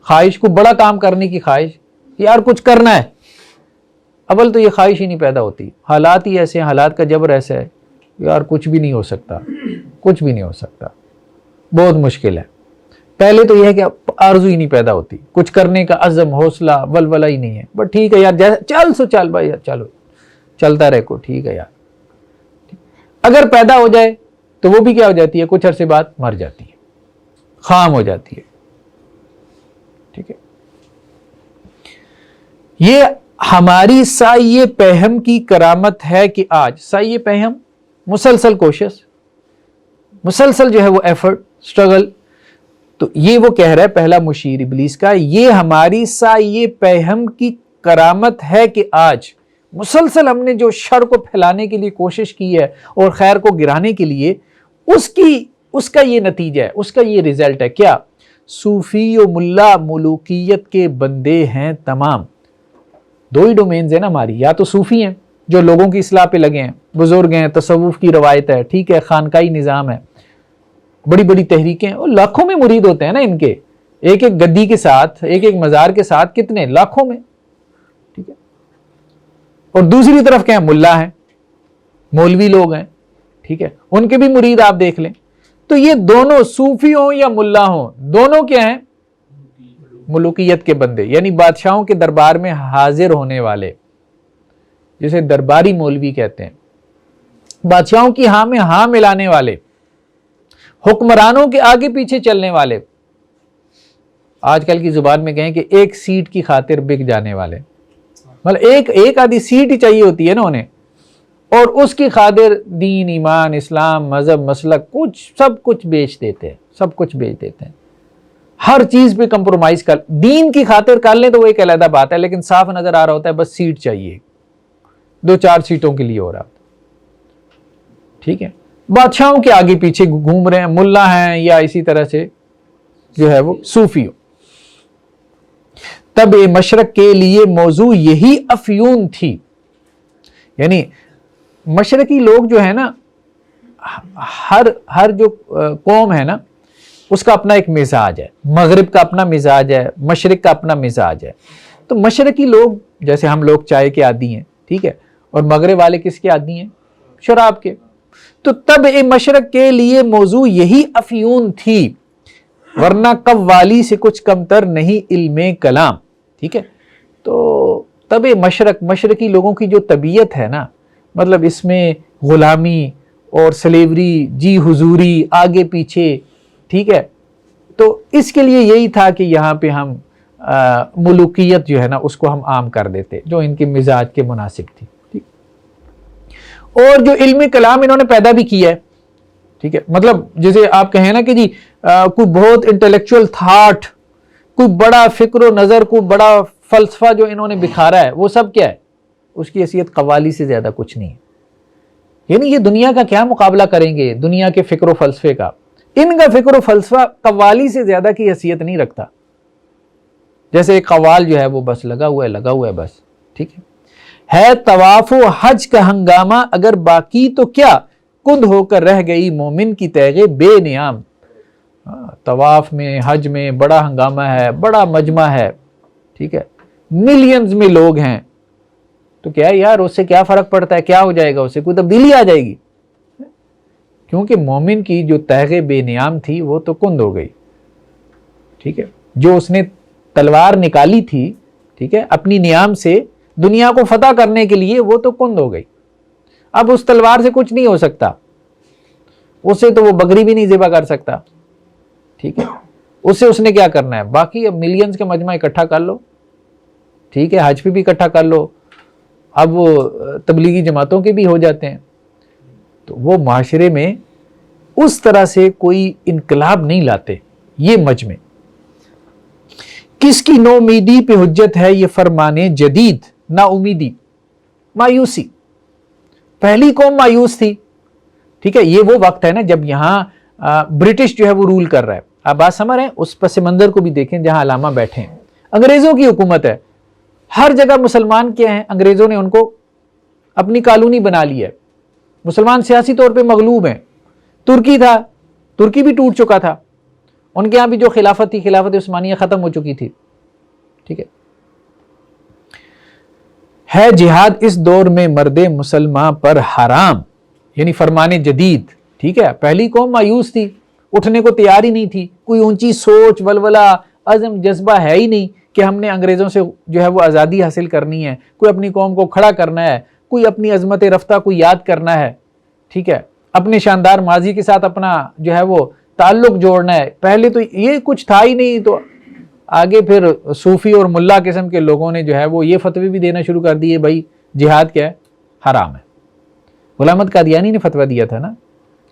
خواہش کو بڑا کام کرنے کی خواہش، یار کچھ کرنا ہے، اول تو یہ خواہش ہی نہیں پیدا ہوتی۔ حالات ہی ایسے ہیں، حالات کا جبر ایسا ہے، یار کچھ بھی نہیں ہو سکتا، کچھ بھی نہیں ہو سکتا، بہت مشکل ہے۔ پہلے تو یہ ہے کہ آرزو ہی نہیں پیدا ہوتی، کچھ کرنے کا عزم، حوصلہ، ولولہ ہی نہیں ہے، بس ٹھیک ہے یار، چل سو چل بھائی، چلو چلتا رہے کو، ٹھیک ہے یار۔ اگر پیدا ہو جائے تو وہ بھی کیا ہو جاتی ہے، کچھ عرصے بعد مر جاتی ہے، خام ہو جاتی ہے، ٹھیک ہے۔ یہ ہماری سعی پہم کی کرامت ہے کہ آج، سعی پہم مسلسل کوشش، مسلسل جو ہے وہ ایفرٹ، سٹرگل، تو یہ وہ کہہ رہا ہے پہلا مشیر ابلیس کا، یہ ہماری سعی پہم کی کرامت ہے کہ آج مسلسل ہم نے جو شر کو پھیلانے کے لیے کوشش کی ہے اور خیر کو گرانے کے لیے، اس کا یہ نتیجہ ہے، اس کا یہ ریزلٹ ہے کیا؟ صوفی و ملا ملوکیت کے بندے ہیں تمام۔ دو ہی ڈومینز ہیں نا ہماری، یا تو صوفی ہیں جو لوگوں کی اصلاح پہ لگے ہیں، بزرگ ہیں، تصوف کی روایت ہے، ٹھیک ہے، خانقاہی نظام ہے، بڑی بڑی تحریکیں، اور لاکھوں میں مرید ہوتے ہیں نا ان کے، ایک ایک گدی کے ساتھ، ایک ایک مزار کے ساتھ کتنے لاکھوں میں، ٹھیک ہے۔ اور دوسری طرف کیا ہے، ملا ہیں، مولوی لوگ ہیں، ٹھیک ہے، ان کے بھی مرید آپ دیکھ لیں۔ تو یہ دونوں صوفی ہوں یا ملا ہوں، دونوں کیا ہیں؟ ملوکیت کے بندے، یعنی بادشاہوں کے دربار میں حاضر ہونے والے، جسے درباری مولوی کہتے ہیں، بادشاہوں کی ہاں میں ہاں ملانے والے، حکمرانوں کے آگے پیچھے چلنے والے، آج کل کی زبان میں کہیں کہ ایک سیٹ کی خاطر بک جانے والے، مطلب ایک آدھی سیٹ ہی چاہیے ہوتی ہے نا انہیں، اور اس کی خاطر دین، ایمان، اسلام، مذہب، مسلک، سب کچھ بیچ دیتے ہیں، سب کچھ بیچ دیتے ہیں، ہر چیز پہ کمپرومائز کر، دین کی خاطر کر لیں تو وہ ایک علیحدہ بات ہے، لیکن صاف نظر آ رہا ہوتا ہے بس سیٹ چاہیے، 2-4 سیٹوں کے لیے ہو رہا، ٹھیک ہے۔ بادشاہوں کے آگے پیچھے گھوم رہے ہیں، ملا ہیں یا اسی طرح سے جو ہے وہ صوفی ہو۔ تب مشرق کے لیے موضوع یہی افیون تھی، یعنی مشرقی لوگ جو ہے نا، ہر جو قوم ہے نا اس کا اپنا ایک مزاج ہے، مغرب کا اپنا مزاج ہے، مشرق کا اپنا مزاج ہے۔ تو مشرقی لوگ جیسے ہم لوگ چائے کے عادی ہیں، ٹھیک ہے، اور مغرب والے کس کے عادی ہیں؟ شراب کے۔ تو تب مشرق کے لیے موضوع یہی افیون تھی، ورنہ قوالی سے کچھ کمتر نہیں علم کلام، ٹھیک ہے۔ تو تب مشرقی لوگوں کی جو طبیعت ہے نا، مطلب اس میں غلامی اور سلیوری، جی حضوری، آگے پیچھے، ٹھیک ہے، تو اس کے لیے یہی تھا کہ یہاں پہ ہم ملوکیت جو ہے نا اس کو ہم عام کر دیتے، جو ان کے مزاج کے مناسب تھی، ٹھیک۔ اور جو علم کلام انہوں نے پیدا بھی کیا ہے، ٹھیک ہے، مطلب جیسے آپ کہیں نا کہ جی کوئی بہت انٹلیکچوئل تھاٹ، کوئی بڑا فکر و نظر، کوئی بڑا فلسفہ جو انہوں نے بکھارا ہے، وہ سب کیا ہے؟ اس کی حیثیت قوالی سے زیادہ کچھ نہیں ہے۔ یعنی یہ دنیا کا کیا مقابلہ کریں گے دنیا کے فکر و فلسفے کا، ان کا فکر و فلسفہ قوالی سے زیادہ کی حیثیت نہیں رکھتا۔ جیسے ایک قوال جو ہے وہ بس لگا ہوا ہے بس، ٹھیک ہے طواف و حج کا ہنگامہ اگر باقی تو کیا، کند ہو کر رہ گئی مومن کی تیغ بے نیام۔ طواف میں، حج میں بڑا ہنگامہ ہے، بڑا مجمع ہے، ٹھیک ہے، ملینز میں لوگ ہیں، تو کیا یار اس سے کیا فرق پڑتا ہے، کیا ہو جائے گا، اس سے کوئی تبدیلی آ جائے گی؟ کیونکہ مومن کی جو تیغ بے نیام تھی وہ تو کند ہو گئی، ٹھیک ہے۔ جو اس نے تلوار نکالی تھی ٹھیک ہے، اپنی نیام سے دنیا کو فتح کرنے کے لیے وہ تو کند ہو گئی. اب اس تلوار سے کچھ نہیں ہو سکتا، اس سے تو وہ بکری بھی نہیں ذبح کر سکتا. ٹھیک ہے، اس سے اس نے کیا کرنا ہے؟ باقی اب ملینز کا مجمع اکٹھا کر لو، ٹھیک ہے، حج پہ بھی اکٹھا کر لو. اب وہ تبلیغی جماعتوں کے بھی ہو جاتے ہیں. تو وہ معاشرے میں اس طرح سے کوئی انقلاب نہیں لاتے یہ مجمع. کس کی نو امیدی پہ حجت ہے یہ فرمانے جدید؟ نا امیدی، مایوسی. پہلی قوم مایوس تھی. ٹھیک ہے، یہ وہ وقت ہے نا جب یہاں برٹش جو ہے وہ رول کر رہا ہے. آپ بات سمجھ رہے ہیں؟ اس پس منظر کو بھی دیکھیں جہاں علامہ بیٹھے ہیں. انگریزوں کی حکومت ہے، ہر جگہ مسلمان کیا ہیں، انگریزوں نے ان کو اپنی کالونی بنا لی ہے. مسلمان سیاسی طور پہ مغلوب ہیں. ترکی تھا، ترکی بھی ٹوٹ چکا تھا، ان کے ہاں بھی جو خلافت تھی، خلافت عثمانیہ ختم ہو چکی تھی. ٹھیک ہے جہاد اس دور میں مرد مسلمان پر حرام، یعنی فرمان جدید. ٹھیک ہے، پہلی قوم مایوس تھی، اٹھنے کو تیار ہی نہیں تھی. کوئی اونچی سوچ، ولولہ، عزم، جذبہ ہے ہی نہیں کہ ہم نے انگریزوں سے جو ہے وہ آزادی حاصل کرنی ہے، کوئی اپنی قوم کو کھڑا کرنا ہے، کوئی اپنی عظمت رفتہ کو یاد کرنا ہے. ٹھیک ہے، اپنے شاندار ماضی کے ساتھ اپنا جو ہے وہ تعلق جوڑنا ہے. پہلے تو یہ کچھ تھا ہی نہیں. تو آگے پھر صوفی اور ملا قسم کے لوگوں نے جو ہے وہ یہ فتوی بھی دینا شروع کر دیے، بھائی جہاد کیا ہے؟ حرام ہے. غلام احمد قادیانی نے فتویٰ دیا تھا نا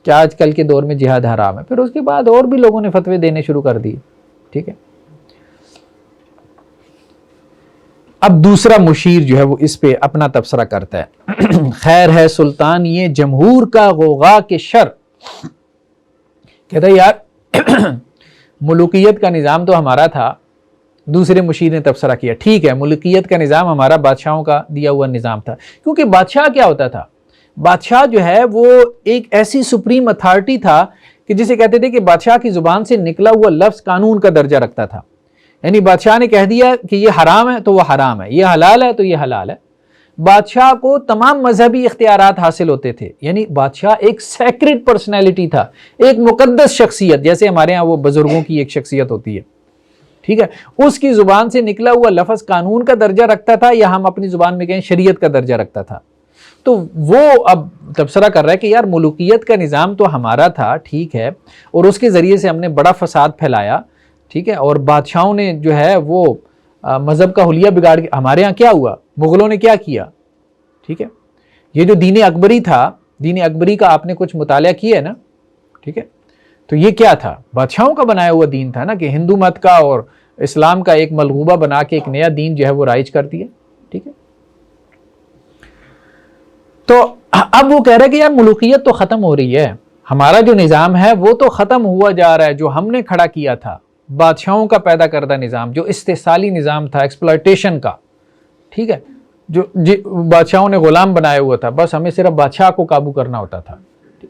کہ آج کل کے دور میں جہاد حرام ہے. پھر اس کے بعد اور بھی لوگوں نے فتوے دینے شروع کر دیے. ٹھیک ہے، اب دوسرا مشیر جو ہے وہ اس پہ اپنا تبصرہ کرتا ہے. خیر ہے سلطان یہ جمہور کا غوغا کے شر. کہتا ہے یار ملوکیت کا نظام تو ہمارا تھا. دوسرے مشیر نے تبصرہ کیا، ٹھیک ہے ملوکیت کا نظام ہمارا بادشاہوں کا دیا ہوا نظام تھا. کیونکہ بادشاہ کیا ہوتا تھا؟ بادشاہ جو ہے وہ ایک ایسی سپریم اتھارٹی تھا کہ جسے کہتے تھے کہ بادشاہ کی زبان سے نکلا ہوا لفظ قانون کا درجہ رکھتا تھا. یعنی بادشاہ نے کہہ دیا کہ یہ حرام ہے تو وہ حرام ہے، یہ حلال ہے تو یہ حلال ہے. بادشاہ کو تمام مذہبی اختیارات حاصل ہوتے تھے. یعنی بادشاہ ایک سیکرڈ پرسنالٹی تھا، ایک مقدس شخصیت، جیسے ہمارے ہاں وہ بزرگوں کی ایک شخصیت ہوتی ہے. ٹھیک ہے، اس کی زبان سے نکلا ہوا لفظ قانون کا درجہ رکھتا تھا، یا ہم اپنی زبان میں کہیں شریعت کا درجہ رکھتا تھا. تو وہ اب تبصرہ کر رہا ہے کہ یار ملوکیت کا نظام تو ہمارا تھا، ٹھیک ہے، اور اس کے ذریعے سے ہم نے بڑا فساد پھیلایا. ٹھیک ہے، اور بادشاہوں نے جو ہے وہ مذہب کا حلیہ بگاڑ کے. ہمارے ہاں کیا ہوا؟ مغلوں نے کیا کیا؟ ٹھیک ہے، یہ جو دین اکبری تھا، دین اکبری کا آپ نے کچھ مطالعہ کیا ہے نا. ٹھیک ہے، تو یہ کیا تھا؟ بادشاہوں کا بنایا ہوا دین تھا نا، کہ ہندو مت کا اور اسلام کا ایک ملغوبہ بنا کے ایک نیا دین جو ہے وہ رائج کر دیا. ٹھیک ہے، تو اب وہ کہہ رہے کہ یار ملوکیت تو ختم ہو رہی ہے، ہمارا جو نظام ہے وہ تو ختم ہوا جا رہا ہے، جو ہم نے کھڑا کیا تھا بادشاہوں کا پیدا کردہ نظام، جو استحصالی نظام تھا ایکسپلائٹیشن کا. ٹھیک ہے، جو بادشاہوں نے غلام بنایا ہوا تھا، بس ہمیں صرف بادشاہ کو قابو کرنا ہوتا تھا.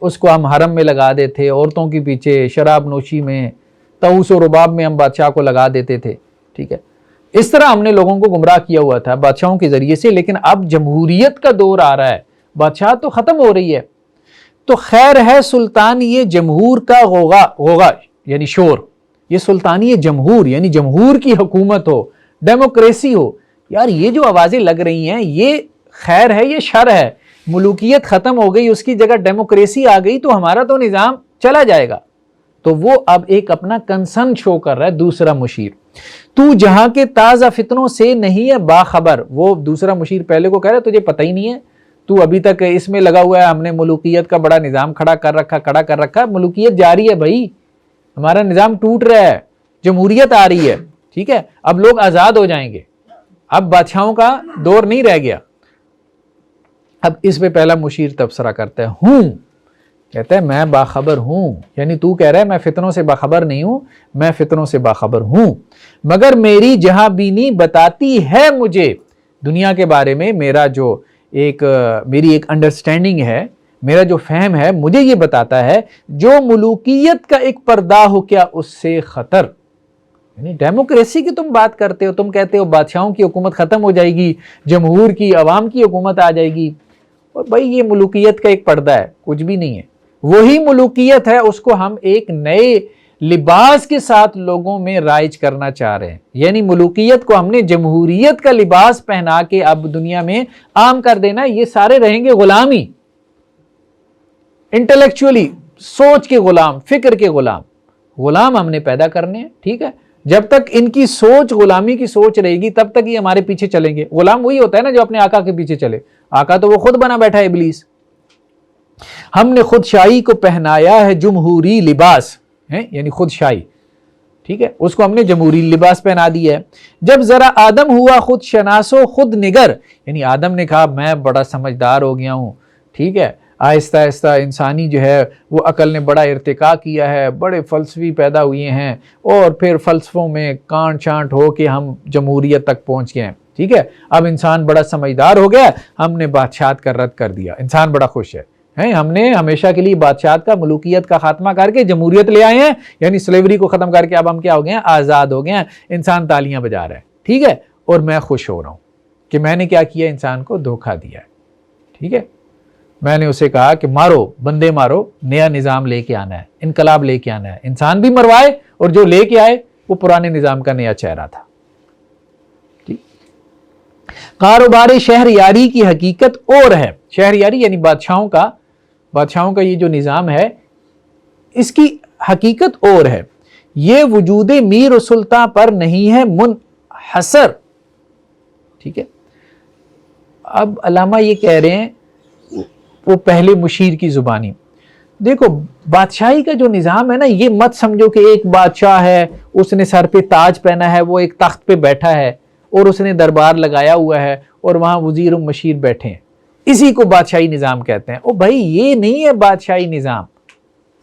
اس کو ہم حرم میں لگا دیتے، عورتوں کے پیچھے، شراب نوشی میں، طاؤس و رباب میں ہم بادشاہ کو لگا دیتے تھے. ٹھیک ہے، اس طرح ہم نے لوگوں کو گمراہ کیا ہوا تھا بادشاہوں کے ذریعے سے. لیکن اب جمہوریت کا دور آ رہا ہے، بادشاہ تو ختم ہو رہی ہے. تو خیر ہے سلطان یہ جمہور کا غوغا یعنی شور. یہ سلطانی جمہور یعنی جمہور کی حکومت ہو، ڈیموکریسی ہو. یار یہ جو آوازیں لگ رہی ہیں یہ خیر ہے یہ شر ہے. ملوکیت ختم ہو گئی، اس کی جگہ ڈیموکریسی آ گئی، تو ہمارا تو نظام چلا جائے گا. تو وہ اب ایک اپنا کنسرن شو کر رہا ہے دوسرا مشیر. تو جہاں کے تازہ فتنوں سے نہیں ہے باخبر. وہ دوسرا مشیر پہلے کو کہہ رہا ہے تجھے پتہ ہی نہیں ہے، تو ابھی تک اس میں لگا ہوا ہے، ہم نے ملوکیت کا بڑا نظام کھڑا کر رکھا. ملوکیت جاری ہے بھائی، ہمارا نظام ٹوٹ رہا ہے، جمہوریت آ رہی ہے. ٹھیک ہے، اب لوگ آزاد ہو جائیں گے، اب بادشاہوں کا دور نہیں رہ گیا. اب اس پہ پہلا مشیر تبصرہ کرتا ہے، کہتا ہے میں باخبر ہوں. یعنی تو کہہ رہا ہے میں فتنوں سے باخبر نہیں ہوں، میں فتنوں سے باخبر ہوں، مگر میری جہاں بینی بتاتی ہے مجھے دنیا کے بارے میں. میری ایک انڈرسٹینڈنگ ہے، میرا جو فہم ہے مجھے یہ بتاتا ہے جو ملوکیت کا ایک پردہ ہو کیا اس سے خطر. یعنی ڈیموکریسی کی تم بات کرتے ہو، تم کہتے ہو بادشاہوں کی حکومت ختم ہو جائے گی، جمہور کی، عوام کی حکومت آ جائے گی. اور بھائی یہ ملوکیت کا ایک پردہ ہے، کچھ بھی نہیں ہے. وہی ملوکیت ہے، اس کو ہم ایک نئے لباس کے ساتھ لوگوں میں رائج کرنا چاہ رہے ہیں، یعنی ملوکیت کو ہم نے جمہوریت کا لباس پہنا کے اب دنیا میں عام کر دینا، یہ سارے رہیں گے غلامی، انٹلیکچولی سوچ کے غلام، فکر کے غلام ہم نے پیدا کرنے ہیں، ٹھیک ہے؟ جب تک ان کی سوچ غلامی کی سوچ رہے گی تب تک یہ ہمارے پیچھے چلیں گے۔ غلام وہی ہوتا ہے نا جو اپنے آقا کے پیچھے چلے، آقا تو وہ خود بنا بیٹھا ہے ابلیس۔ ہم نے خود شاہی کو پہنایا ہے جمہوری لباس، یعنی خود شاہی، ٹھیک ہے، اس کو ہم نے جمہوری لباس پہنا دیا ہے۔ جب ذرا آدم ہوا خود شناس و خود نگر، یعنی آدم نے کہا میں بڑا سمجھدار ہو گیا ہوں، ٹھیک ہے، آہستہ آہستہ انسانی جو ہے وہ عقل نے بڑا ارتقا کیا ہے، بڑے فلسفی پیدا ہوئے ہیں، اور پھر فلسفوں میں کانٹ چانٹ ہو کے ہم جمہوریت تک پہنچ گئے ہیں، ٹھیک ہے، اب انسان بڑا سمجھدار ہو گیا، ہم نے بادشاہت کا رد کر دیا، انسان بڑا خوش ہے، ہم نے ہمیشہ کے لیے بادشاہت کا، ملوکیت کا خاتمہ کر کے جمہوریت لے آئے ہیں، یعنی سلیوری کو ختم کر کے اب ہم کیا ہو گئے ہیں؟ آزاد ہو گئے ہیں۔ انسان تالیاں بجا رہا ہے، ٹھیک ہے، اور میں خوش ہو رہا ہوں کہ میں نے کیا کیا؟ انسان کو دھوکہ دیا ہے، ٹھیک ہے، میں نے اسے کہا کہ مارو بندے مارو، نیا نظام لے کے آنا ہے، انقلاب لے کے آنا ہے، انسان بھی مروائے اور جو لے کے آئے وہ پرانے نظام کا نیا چہرہ تھا۔ کاروبار شہریاری کی حقیقت اور ہے، شہریاری یعنی بادشاہوں کا یہ جو نظام ہے اس کی حقیقت اور ہے، یہ وجود میر و سلطان پر نہیں ہے منحصر، ٹھیک ہے۔ اب علامہ یہ کہہ رہے ہیں وہ پہلے مشیر کی زبانی، دیکھو بادشاہی کا جو نظام ہے نا، یہ مت سمجھو کہ ایک بادشاہ ہے، اس نے سر پہ تاج پہنا ہے، وہ ایک تخت پہ بیٹھا ہے اور اس نے دربار لگایا ہوا ہے اور وہاں وزیر و مشیر بیٹھے ہیں، اسی کو بادشاہی نظام کہتے ہیں۔ او بھائی یہ نہیں ہے بادشاہی نظام،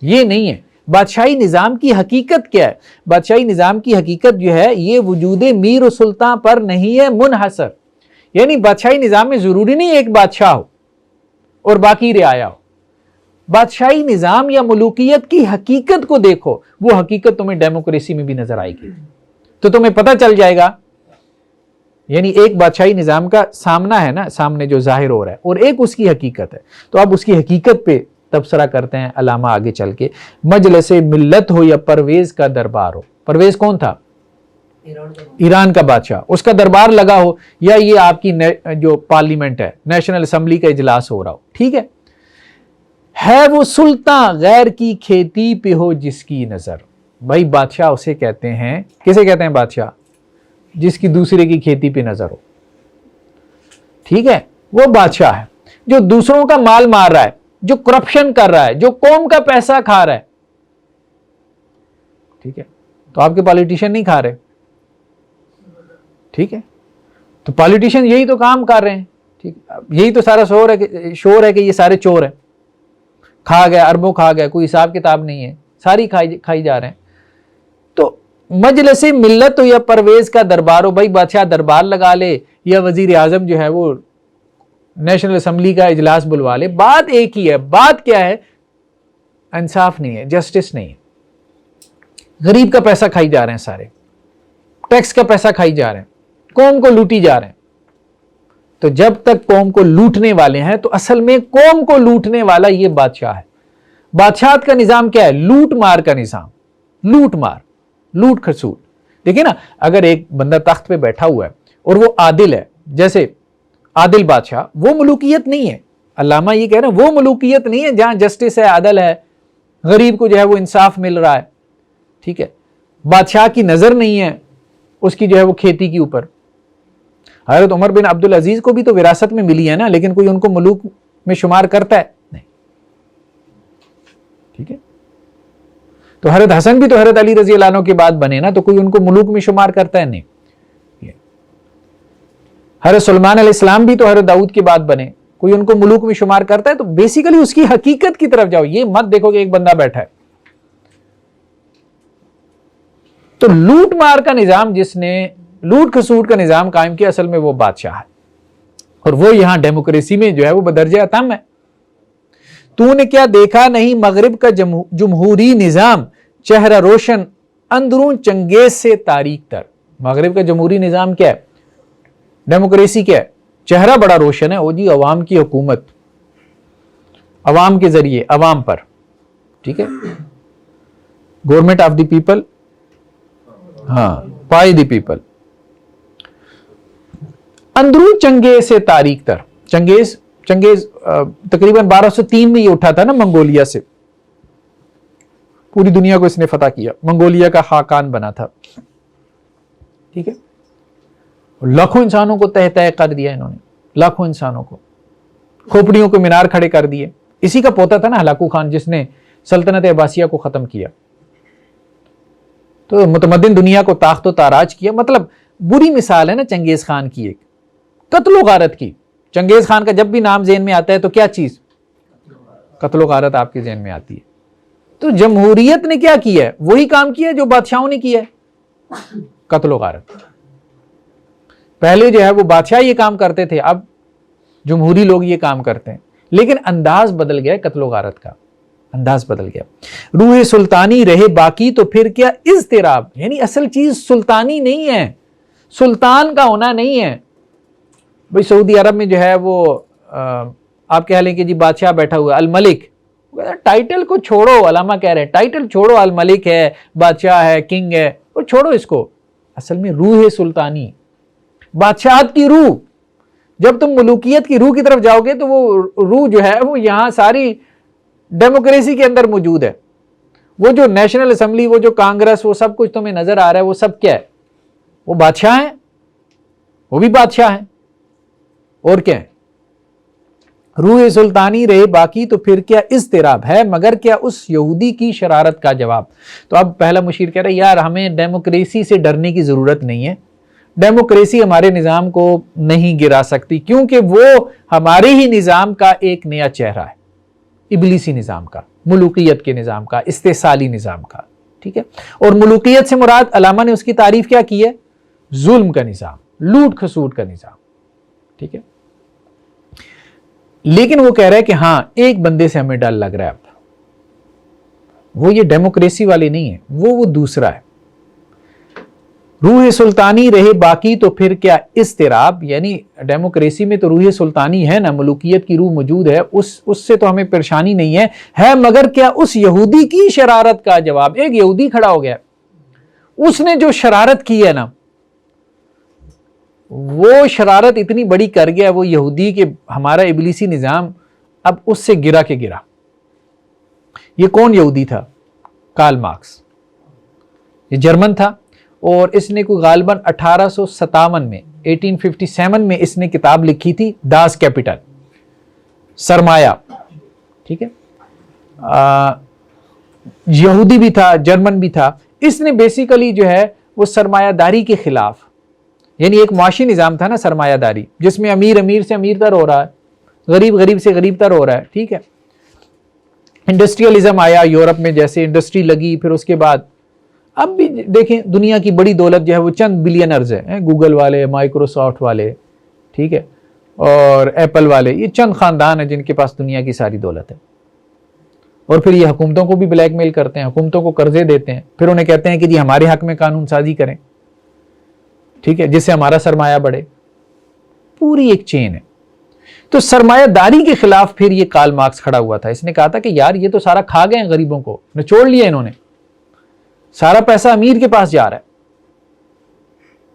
یہ نہیں ہے۔ بادشاہی نظام کی حقیقت کیا ہے؟ بادشاہی نظام کی حقیقت جو ہے یہ وجود میر و سلطان پر نہیں ہے منحصر، یعنی بادشاہی نظام میں ضروری نہیں ایک بادشاہ ہو اور باقی رعایا ہو۔ بادشاہی نظام یا ملوکیت کی حقیقت کو دیکھو، وہ حقیقت تمہیں ڈیموکریسی میں بھی نظر آئے گی، تو تمہیں پتہ چل جائے گا، یعنی ایک بادشاہی نظام کا سامنا ہے نا، سامنے جو ظاہر ہو رہا ہے، اور ایک اس کی حقیقت ہے۔ تو اب اس کی حقیقت پہ تبصرہ کرتے ہیں علامہ آگے چل کے، مجلس ملت ہو یا پرویز کا دربار ہو، پرویز کون تھا؟ ایران کا بادشاہ، اس کا دربار لگا ہو، یا یہ آپ کی جو پارلیمنٹ ہے، نیشنل اسمبلی کا اجلاس ہو رہا ہو، ٹھیک ہے وہ سلطان غیر کی کھیتی پہ ہو جس کی نظر۔ بھائی بادشاہ اسے کہتے ہیں، کسے کہتے ہیں بادشاہ؟ جس کی دوسرے کی کھیتی پہ نظر ہو، ٹھیک ہے، وہ بادشاہ ہے جو دوسروں کا مال مار رہا ہے، جو کرپشن کر رہا ہے، جو قوم کا پیسہ کھا رہا ہے، ٹھیک ہے۔ تو آپ کے پالیٹیشین نہیں کھا رہے، ٹھیک ہے، تو پالیٹیشین یہی تو کام کر رہے ہیں، ٹھیک ہے، یہی تو سارا شور ہے کہ یہ سارے چور ہیں، کھا گیا، اربوں کھا گیا، کوئی حساب کتاب نہیں ہے، ساری کھائی جا رہے ہیں۔ تو مجلس ملت ہو یا پرویز کا دربار ہو، بھائی بادشاہ دربار لگا لے یا وزیر اعظم جو ہے وہ نیشنل اسمبلی کا اجلاس بلوا لے، بات ایک ہی ہے۔ بات کیا ہے؟ انصاف نہیں ہے، جسٹس نہیں ہے، غریب کا پیسہ کھائی جا رہے ہیں، سارے ٹیکس کا پیسہ کھائی جا رہے ہیں، قوم کو لوٹی جا رہے ہیں۔ تو جب تک قوم کو لوٹنے والے ہیں تو اصل میں قوم کو لوٹنے والا یہ بادشاہ ہے۔ بادشاہت کا نظام کیا ہے؟ لوٹ مار کا نظام، لوٹ مار، لوٹ کھسوٹ۔ دیکھیں نا، اگر ایک بندہ تخت پہ بیٹھا ہوا ہے اور وہ عادل ہے، جیسے عادل بادشاہ، وہ ملوکیت نہیں ہے۔ علامہ یہ کہہ رہے ہیں وہ ملوکیت نہیں ہے جہاں جسٹس ہے، عدل ہے، غریب کو جو ہے وہ انصاف مل رہا ہے، ٹھیک ہے۔ بادشاہ کی نظر نہیں ہے اس کی جو ہے وہ کھیتی کے اوپر۔ حضرت عمر بن عبدالعزیز کو بھی تو وراثت میں ملی ہے نا، لیکن کوئی ان کو ملوک میں شمار کرتا ہے نہیں، ٹھیک ہے۔ تو حضرت حسن بھی تو حضرت علی رضی اللہ عنہ کے بعد بنے نا، تو کوئی ان کو ملوک میں شمار کرتا ہے نہیں۔ حضرت سلیمان علیہ السلام بھی تو حضرت داؤد کے بعد بنے، کوئی ان کو ملوک میں شمار کرتا ہے؟ تو بیسیکلی اس کی حقیقت کی طرف جاؤ، یہ مت دیکھو کہ ایک بندہ بیٹھا ہے۔ تو لوٹ مار کا نظام، جس نے لوٹ کھسوٹ کا نظام قائم کیا، اصل میں وہ بادشاہ ہے، اور وہ یہاں ڈیموکریسی میں جو ہے وہ بدرجہ اتم ہے۔ تو نے کیا دیکھا نہیں مغرب کا جمہوری نظام، چہرہ روشن اندرون چنگیز سے تاریک تر۔ مغرب کا جمہوری نظام کیا ہے؟ ڈیموکریسی کیا ہے؟ چہرہ بڑا روشن ہے، وہ جی عوام کی حکومت، عوام کے ذریعے عوام پر، ٹھیک ہے۔ گورنمنٹ آف دی پیپل، ہاں بائی دی پیپل. اندرون چنگیز سے تاریخ تر، چنگیز تقریباً 1203 میں یہ اٹھا تھا نا منگولیا سے، پوری دنیا کو اس نے فتح کیا، منگولیا کا خاقان بنا تھا. ٹھیک ہے، لاکھوں انسانوں کو تہ تہ کر دیا انہوں نے، لاکھوں انسانوں کو، کھوپڑیوں کو مینار کھڑے کر دیے. اسی کا پوتا تھا نا ہلاکو خان جس نے سلطنت عباسیہ کو ختم کیا. تو متمدن دنیا کو تاخت و تاراج کیا. مطلب بری مثال ہے نا چنگیز خان کی، ایک قتل و غارت کی. چنگیز خان کا جب بھی نام ذہن میں آتا ہے تو کیا چیز؟ قتل و غارت آپ کے ذہن میں آتی ہے. تو جمہوریت نے کیا کیا ہے؟ وہی کام کیا ہے جو بادشاہوں نے کیا ہے، قتل و غارت. پہلے جو ہے وہ بادشاہ یہ کام کرتے تھے، اب جمہوری لوگ یہ کام کرتے ہیں، لیکن انداز بدل گیا، قتل و غارت کا انداز بدل گیا. روح سلطانی رہے باقی تو پھر کیا اضطراب، یعنی اصل چیز سلطانی نہیں ہے، سلطان کا ہونا نہیں ہے. بھئی سعودی عرب میں جو ہے وہ آپ کہہ لیں کہ جی بادشاہ بیٹھا ہوا الملک، ٹائٹل کو چھوڑو. علامہ کہہ رہے ہیں ٹائٹل چھوڑو، الملک ہے، بادشاہ ہے، کنگ ہے، وہ چھوڑو اس کو. اصل میں روح سلطانی، بادشاہت کی روح. جب تم ملوکیت کی روح کی طرف جاؤ گے تو وہ روح جو ہے وہ یہاں ساری ڈیموکریسی کے اندر موجود ہے. وہ جو نیشنل اسمبلی، وہ جو کانگریس، وہ سب کچھ تمہیں نظر آ رہا ہے، وہ سب کیا ہے؟ وہ بادشاہ ہیں، وہ بھی بادشاہ ہیں، اور کیا ہے؟ روح سلطانی رہے باقی تو پھر کیا اضطراب ہے مگر کیا اس یہودی کی شرارت کا جواب. تو اب پہلا مشیر کہہ رہا ہے یار ہمیں ڈیموکریسی سے ڈرنے کی ضرورت نہیں ہے، ڈیموکریسی ہمارے نظام کو نہیں گرا سکتی، کیونکہ وہ ہمارے ہی نظام کا ایک نیا چہرہ ہے، ابلیسی نظام کا، ملوکیت کے نظام کا، استحصالی نظام کا. ٹھیک ہے، اور ملوکیت سے مراد علامہ نے اس کی تعریف کیا کی ہے؟ ظلم کا نظام، لوٹ کھسوٹ کا نظام. ٹھیک ہے، لیکن وہ کہہ رہا ہے کہ ہاں ایک بندے سے ہمیں ڈر لگ رہا ہے اب، وہ یہ ڈیموکریسی والے نہیں ہے، وہ دوسرا ہے. روح سلطانی رہے باقی تو پھر کیا اضطراب، یعنی ڈیموکریسی میں تو روح سلطانی ہے نا، ملوکیت کی روح موجود ہے، اس سے تو ہمیں پریشانی نہیں ہے مگر کیا اس یہودی کی شرارت کا جواب. ایک یہودی کھڑا ہو گیا، اس نے جو شرارت کی ہے نا، وہ شرارت اتنی بڑی کر گیا وہ یہودی کہ ہمارا ابلیسی نظام اب اس سے گرا کے گرا. یہ کون یہودی تھا؟ Karl marks. یہ جرمن تھا، اور اس نے کوئی غالباً 1857 میں 1857 میں اس نے کتاب لکھی تھی داس کیپٹل، سرمایہ. ٹھیک ہے، یہودی بھی تھا، جرمن بھی تھا. اس نے بیسیکلی جو ہے وہ سرمایہ داری کے خلاف، یعنی ایک معاشی نظام تھا نا سرمایہ داری، جس میں امیر سے امیر تر ہو رہا ہے، غریب سے غریب تر ہو رہا ہے. ٹھیک ہے، انڈسٹریلزم آیا یورپ میں، جیسے انڈسٹری لگی، پھر اس کے بعد اب بھی دیکھیں دنیا کی بڑی دولت جو ہے وہ چند بلینرز ہیں، گوگل والے، مائکروسافٹ والے، ٹھیک ہے، اور ایپل والے، یہ چند خاندان ہیں جن کے پاس دنیا کی ساری دولت ہے. اور پھر یہ حکومتوں کو بھی بلیک میل کرتے ہیں، حکومتوں کو قرضے دیتے ہیں، پھر انہیں کہتے ہیں کہ جی ہمارے حق میں قانون سازی کریں، ٹھیک ہے، جس سے ہمارا سرمایہ بڑھے. پوری ایک چین ہے. تو سرمایہ داری کے خلاف پھر یہ کارل مارکس کھڑا ہوا تھا. اس نے کہا تھا کہ یار یہ تو سارا کھا گئے ہیں، غریبوں کو نچوڑ لیا انہوں نے، سارا پیسہ امیر کے پاس جا رہا ہے.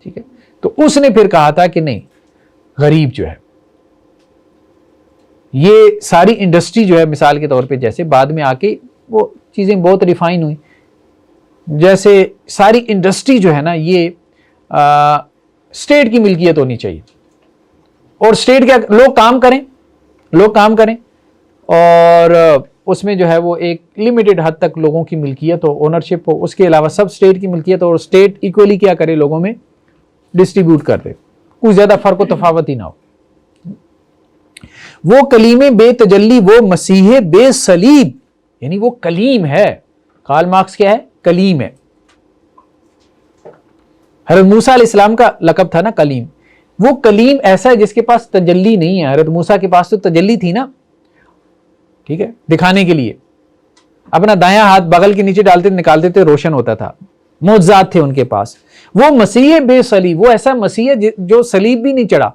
ٹھیک ہے، تو اس نے پھر کہا تھا کہ نہیں، غریب جو ہے، یہ ساری انڈسٹری جو ہے مثال کے طور پہ، جیسے بعد میں آ کے وہ چیزیں بہت ریفائن ہوئی، جیسے ساری انڈسٹری جو ہے نا یہ اسٹیٹ کی ملکیت ہونی چاہیے، اور اسٹیٹ کیا، لوگ کام کریں اور اس میں جو ہے وہ ایک لمیٹڈ حد تک لوگوں کی ملکیت ہو، اونرشپ ہو، اس کے علاوہ سب اسٹیٹ کی ملکیت ہو، اور اسٹیٹ ایکولی کیا کرے، لوگوں میں ڈسٹریبیوٹ کر دے، کوئی زیادہ فرق و تفاوت ہی نہ ہو. وہ کلیم بے تجلی، وہ مسیح بے صلیب، یعنی وہ کلیم ہے. کارل مارکس کیا ہے؟ کلیم ہے. حضرت موسیٰ علیہ السلام کا لقب تھا نا کلیم. وہ کلیم ایسا ہے جس کے پاس تجلی نہیں ہے. حضرت موسیٰ کے پاس تو تجلی تھی نا، ٹھیک ہے، دکھانے کے لیے اپنا دایاں ہاتھ بغل کے نیچے ڈالتے نکالتے تھے، روشن ہوتا تھا، معجزات تھے ان کے پاس. وہ مسیح بے صلیب، وہ ایسا مسیح ہے جو صلیب بھی نہیں چڑھا.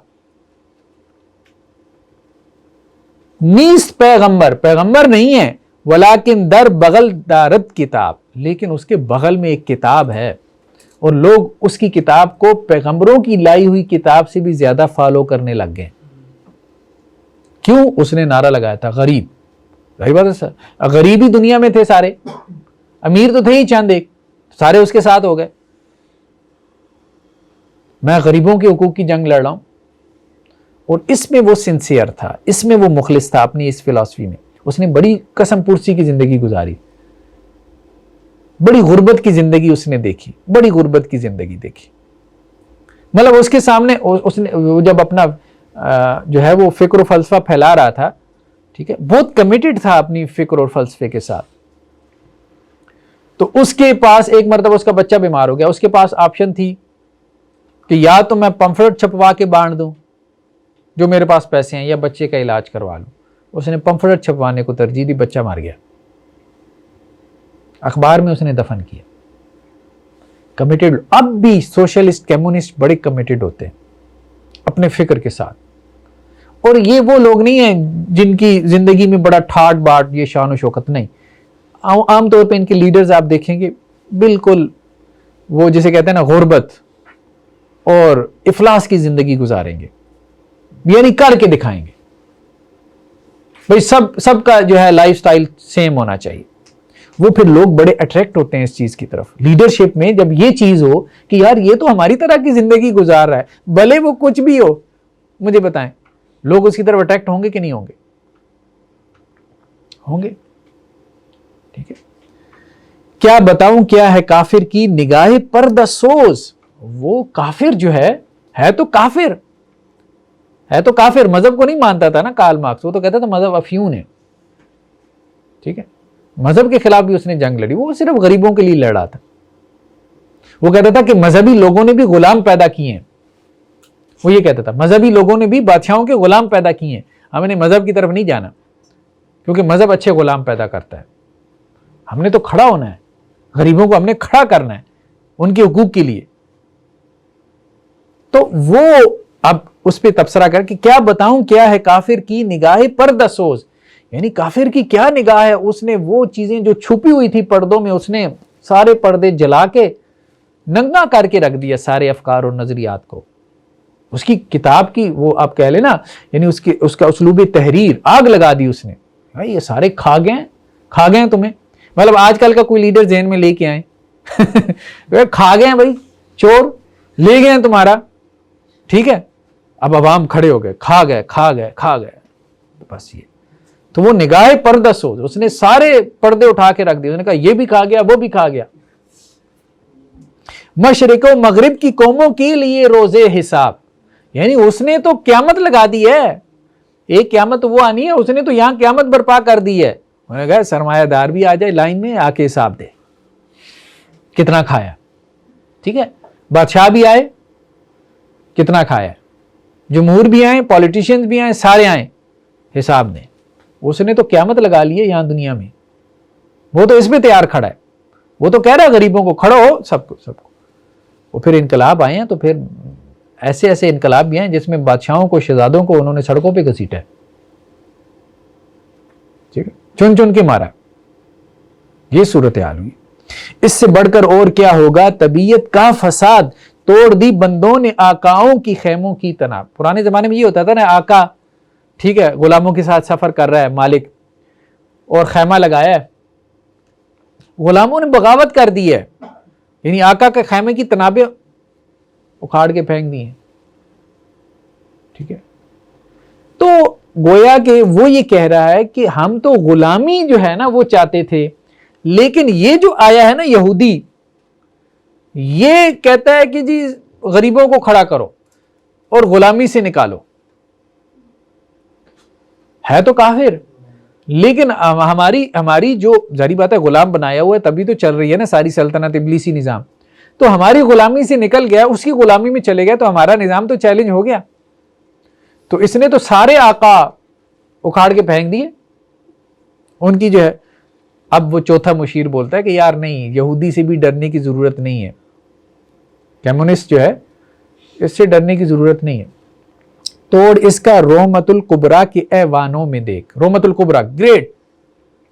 نیست پیغمبر نہیں ہے، ولیکن در بغل دارت کتاب، لیکن اس کے بغل میں ایک کتاب ہے اور لوگ اس کی کتاب کو پیغمبروں کی لائی ہوئی کتاب سے بھی زیادہ فالو کرنے لگ گئے. کیوں؟ اس نے نعرہ لگایا تھا غریب. غریب بات ہے سر، غریب ہی دنیا میں تھے سارے، امیر تو تھے ہی چند ایک، سارے اس کے ساتھ ہو گئے. میں غریبوں کے حقوق کی جنگ لڑ رہا ہوں. اور اس میں وہ سنسیئر تھا، اس میں وہ مخلص تھا اپنی اس فلسفی میں. اس نے بڑی قسم پرسی کی زندگی گزاری، بڑی غربت کی زندگی اس نے دیکھی، بڑی غربت کی زندگی دیکھی. مطلب اس کے سامنے اس نے وہ جب اپنا جو ہے وہ فکر و فلسفہ پھیلا رہا تھا، ٹھیک ہے، بہت کمیٹڈ تھا اپنی فکر اور فلسفے کے ساتھ. تو اس کے پاس ایک مرتبہ اس کا بچہ بیمار ہو گیا. اس کے پاس آپشن تھی کہ یا تو میں پمفلٹ چھپوا کے بانٹ دوں جو میرے پاس پیسے ہیں، یا بچے کا علاج کروا لوں. اس نے پمفلٹ چھپوانے کو ترجیح دی، بچہ مر گیا. اخبار میں اس نے دفن کیا. کمیٹڈ. اب بھی سوشلسٹ کمیونسٹ بڑے کمیٹڈ ہوتے ہیں اپنے فکر کے ساتھ. اور یہ وہ لوگ نہیں ہیں جن کی زندگی میں بڑا ٹھاٹ باٹ یہ شان و شوکت نہیں. عام طور پہ ان کے لیڈرز آپ دیکھیں گے بالکل وہ جسے کہتے ہیں نا غربت اور افلاس کی زندگی گزاریں گے، یعنی کر کے دکھائیں گے. بھائی سب کا جو ہے لائف سٹائل سیم ہونا چاہیے. وہ پھر لوگ بڑے اٹریکٹ ہوتے ہیں اس چیز کی طرف. لیڈرشپ میں جب یہ چیز ہو کہ یار یہ تو ہماری طرح کی زندگی گزار رہا ہے، بھلے وہ کچھ بھی ہو، مجھے بتائیں لوگ اس کی طرف اٹریکٹ ہوں گے کہ نہیں ہوں گے؟ ہوں گے. ٹھیک ہے. کیا بتاؤں کیا ہے کافر کی نگاہ پردہ سوز. وہ کافر جو ہے تو کافر ہے، تو کافر مذہب کو نہیں مانتا تھا نا کارل مارکس. وہ تو کہتا تھا مذہب افیون ہے. ٹھیک ہے. مذہب کے خلاف بھی اس نے جنگ لڑی. وہ صرف غریبوں کے لیے لڑا تھا. وہ کہتا تھا کہ مذہبی لوگوں نے بھی غلام پیدا کیے ہیں. وہ یہ کہتا تھا مذہبی لوگوں نے بھی بادشاہوں کے غلام پیدا کیے ہیں، ہم نے مذہب کی طرف نہیں جانا کیونکہ مذہب اچھے غلام پیدا کرتا ہے. ہم نے تو کھڑا ہونا ہے، غریبوں کو ہم نے کھڑا کرنا ہے ان کے حقوق کے لیے. تو وہ اب اس پہ تبصرہ کر کہ کیا بتاؤں کیا ہے کافر کی نگاہ پردہ سوز، یعنی کافر کی کیا نگاہ ہے. اس نے وہ چیزیں جو چھپی ہوئی تھی پردوں میں، اس نے سارے پردے جلا کے ننگا کر کے رکھ دیا سارے افکار اور نظریات کو. اس کی کتاب کی وہ آپ کہہ لیں نا، یعنی اس کا اسلوب تحریر آگ لگا دی اس نے. یہ سارے کھا گئے تمہیں. مطلب آج کل کا کوئی لیڈر ذہن میں لے کے آئے کھا گئے بھائی، چور لے گئے تمہارا. ٹھیک ہے. اب عوام کھڑے ہو گئے، کھا گئے. بس یہ تو وہ نگاہ پردہ سوز. اس نے سارے پردے اٹھا کے رکھ دیے. اس نے کہا یہ بھی کھا گیا، وہ بھی کھا گیا. مشرق و مغرب کی قوموں کے لیے روزے حساب، یعنی اس نے تو قیامت لگا دی ہے. ایک قیامت وہ آنی ہے، اس نے تو یہاں قیامت برپا کر دی ہے. انہوں نے کہا سرمایہ دار بھی آ جائے لائن میں، آ کے حساب دے کتنا کھایا. ٹھیک ہے. بادشاہ بھی آئے کتنا کھایا، جمہور بھی آئیں، پولیٹیشینز بھی آئیں، سارے آئیں حساب دیں. اس نے تو قیامت لگا لی ہے یہاں دنیا میں. وہ تو اس میں تیار کھڑا ہے. وہ تو کہہ رہا ہے غریبوں کو کھڑو ہو، سب کو. وہ پھر انقلاب آئے ہیں تو پھر ایسے انقلاب بھی ہیں جس میں بادشاہوں کو، شہزادوں کو انہوں نے سڑکوں پہ گھسیٹا ہے. ٹھیک ہے. چن کے مارا. یہ صورتحال ہوئی. اس سے بڑھ کر اور کیا ہوگا. طبیعت کا فساد توڑ دی بندوں نے آقاؤں کی خیموں کی تناب. پرانے زمانے میں یہ ہوتا تھا نا، آقا ٹھیک ہے غلاموں کے ساتھ سفر کر رہا ہے مالک، اور خیمہ لگایا ہے. غلاموں نے بغاوت کر دی ہے، یعنی آقا کے خیمے کی تنابیں اکھاڑ کے پھینک دی ہیں. ٹھیک ہے. تو گویا کہ وہ یہ کہہ رہا ہے کہ ہم تو غلامی جو ہے نا وہ چاہتے تھے، لیکن یہ جو آیا ہے نا یہودی، یہ کہتا ہے کہ جی غریبوں کو کھڑا کرو اور غلامی سے نکالو. ہے تو کافر، لیکن ہماری جو ظاہری بات ہے غلام بنایا ہوا ہے تبھی تو چل رہی ہے نا ساری سلطنت، ابلیسی نظام. تو ہماری غلامی سے نکل گیا، اس کی غلامی میں چلے گیا تو ہمارا نظام تو چیلنج ہو گیا. تو اس نے تو سارے آقا اکھاڑ کے پھینک دیے ان کی جو ہے. اب وہ چوتھا مشیر بولتا ہے کہ یار نہیں، یہودی سے بھی ڈرنے کی ضرورت نہیں ہے، کمیونسٹ جو ہے اس سے ڈرنے کی ضرورت نہیں ہے. توڑ اس کا رومت الکبریٰ کے ایوانوں میں دیکھ. رومت الکبریٰ گریٹ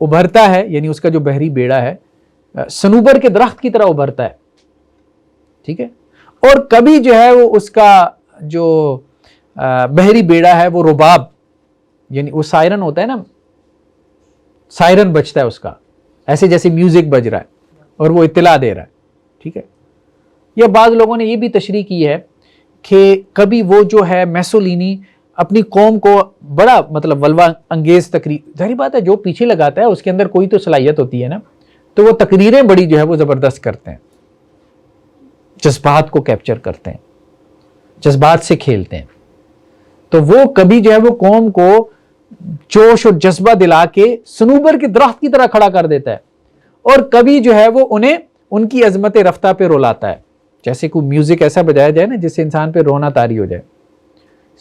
ابھرتا ہے، یعنی اس کا جو بحری بیڑا ہے صنوبر کے درخت کی طرح ابھرتا ہے، ٹھیک ہے، اور کبھی جو ہے وہ اس کا جو بحری بیڑا ہے وہ رباب، یعنی وہ سائرن ہوتا ہے نا، سائرن بجتا ہے اس کا، ایسے جیسے میوزک بج رہا ہے اور وہ اطلاع دے رہا ہے، ٹھیک ہے۔ یا بعض لوگوں نے یہ بھی تشریح کی ہے کہ کبھی وہ جو ہے میسولینی اپنی قوم کو بڑا مطلب ولوا انگیز تقریر، ظاہری بات ہے جو پیچھے لگاتا ہے اس کے اندر کوئی تو صلاحیت ہوتی ہے نا، تو وہ تقریریں بڑی جو ہے وہ زبردست کرتے ہیں، جذبات کو کیپچر کرتے ہیں، جذبات سے کھیلتے ہیں، تو وہ کبھی جو ہے وہ قوم کو جوش اور جذبہ دلا کے صنوبر کے درخت کی طرح کھڑا کر دیتا ہے، اور کبھی جو ہے وہ انہیں ان کی عظمت رفتہ پہ رلاتا ہے، جیسے کوئی میوزک ایسا بجایا جائے نا جس سے انسان پہ رونا طاری ہو جائے،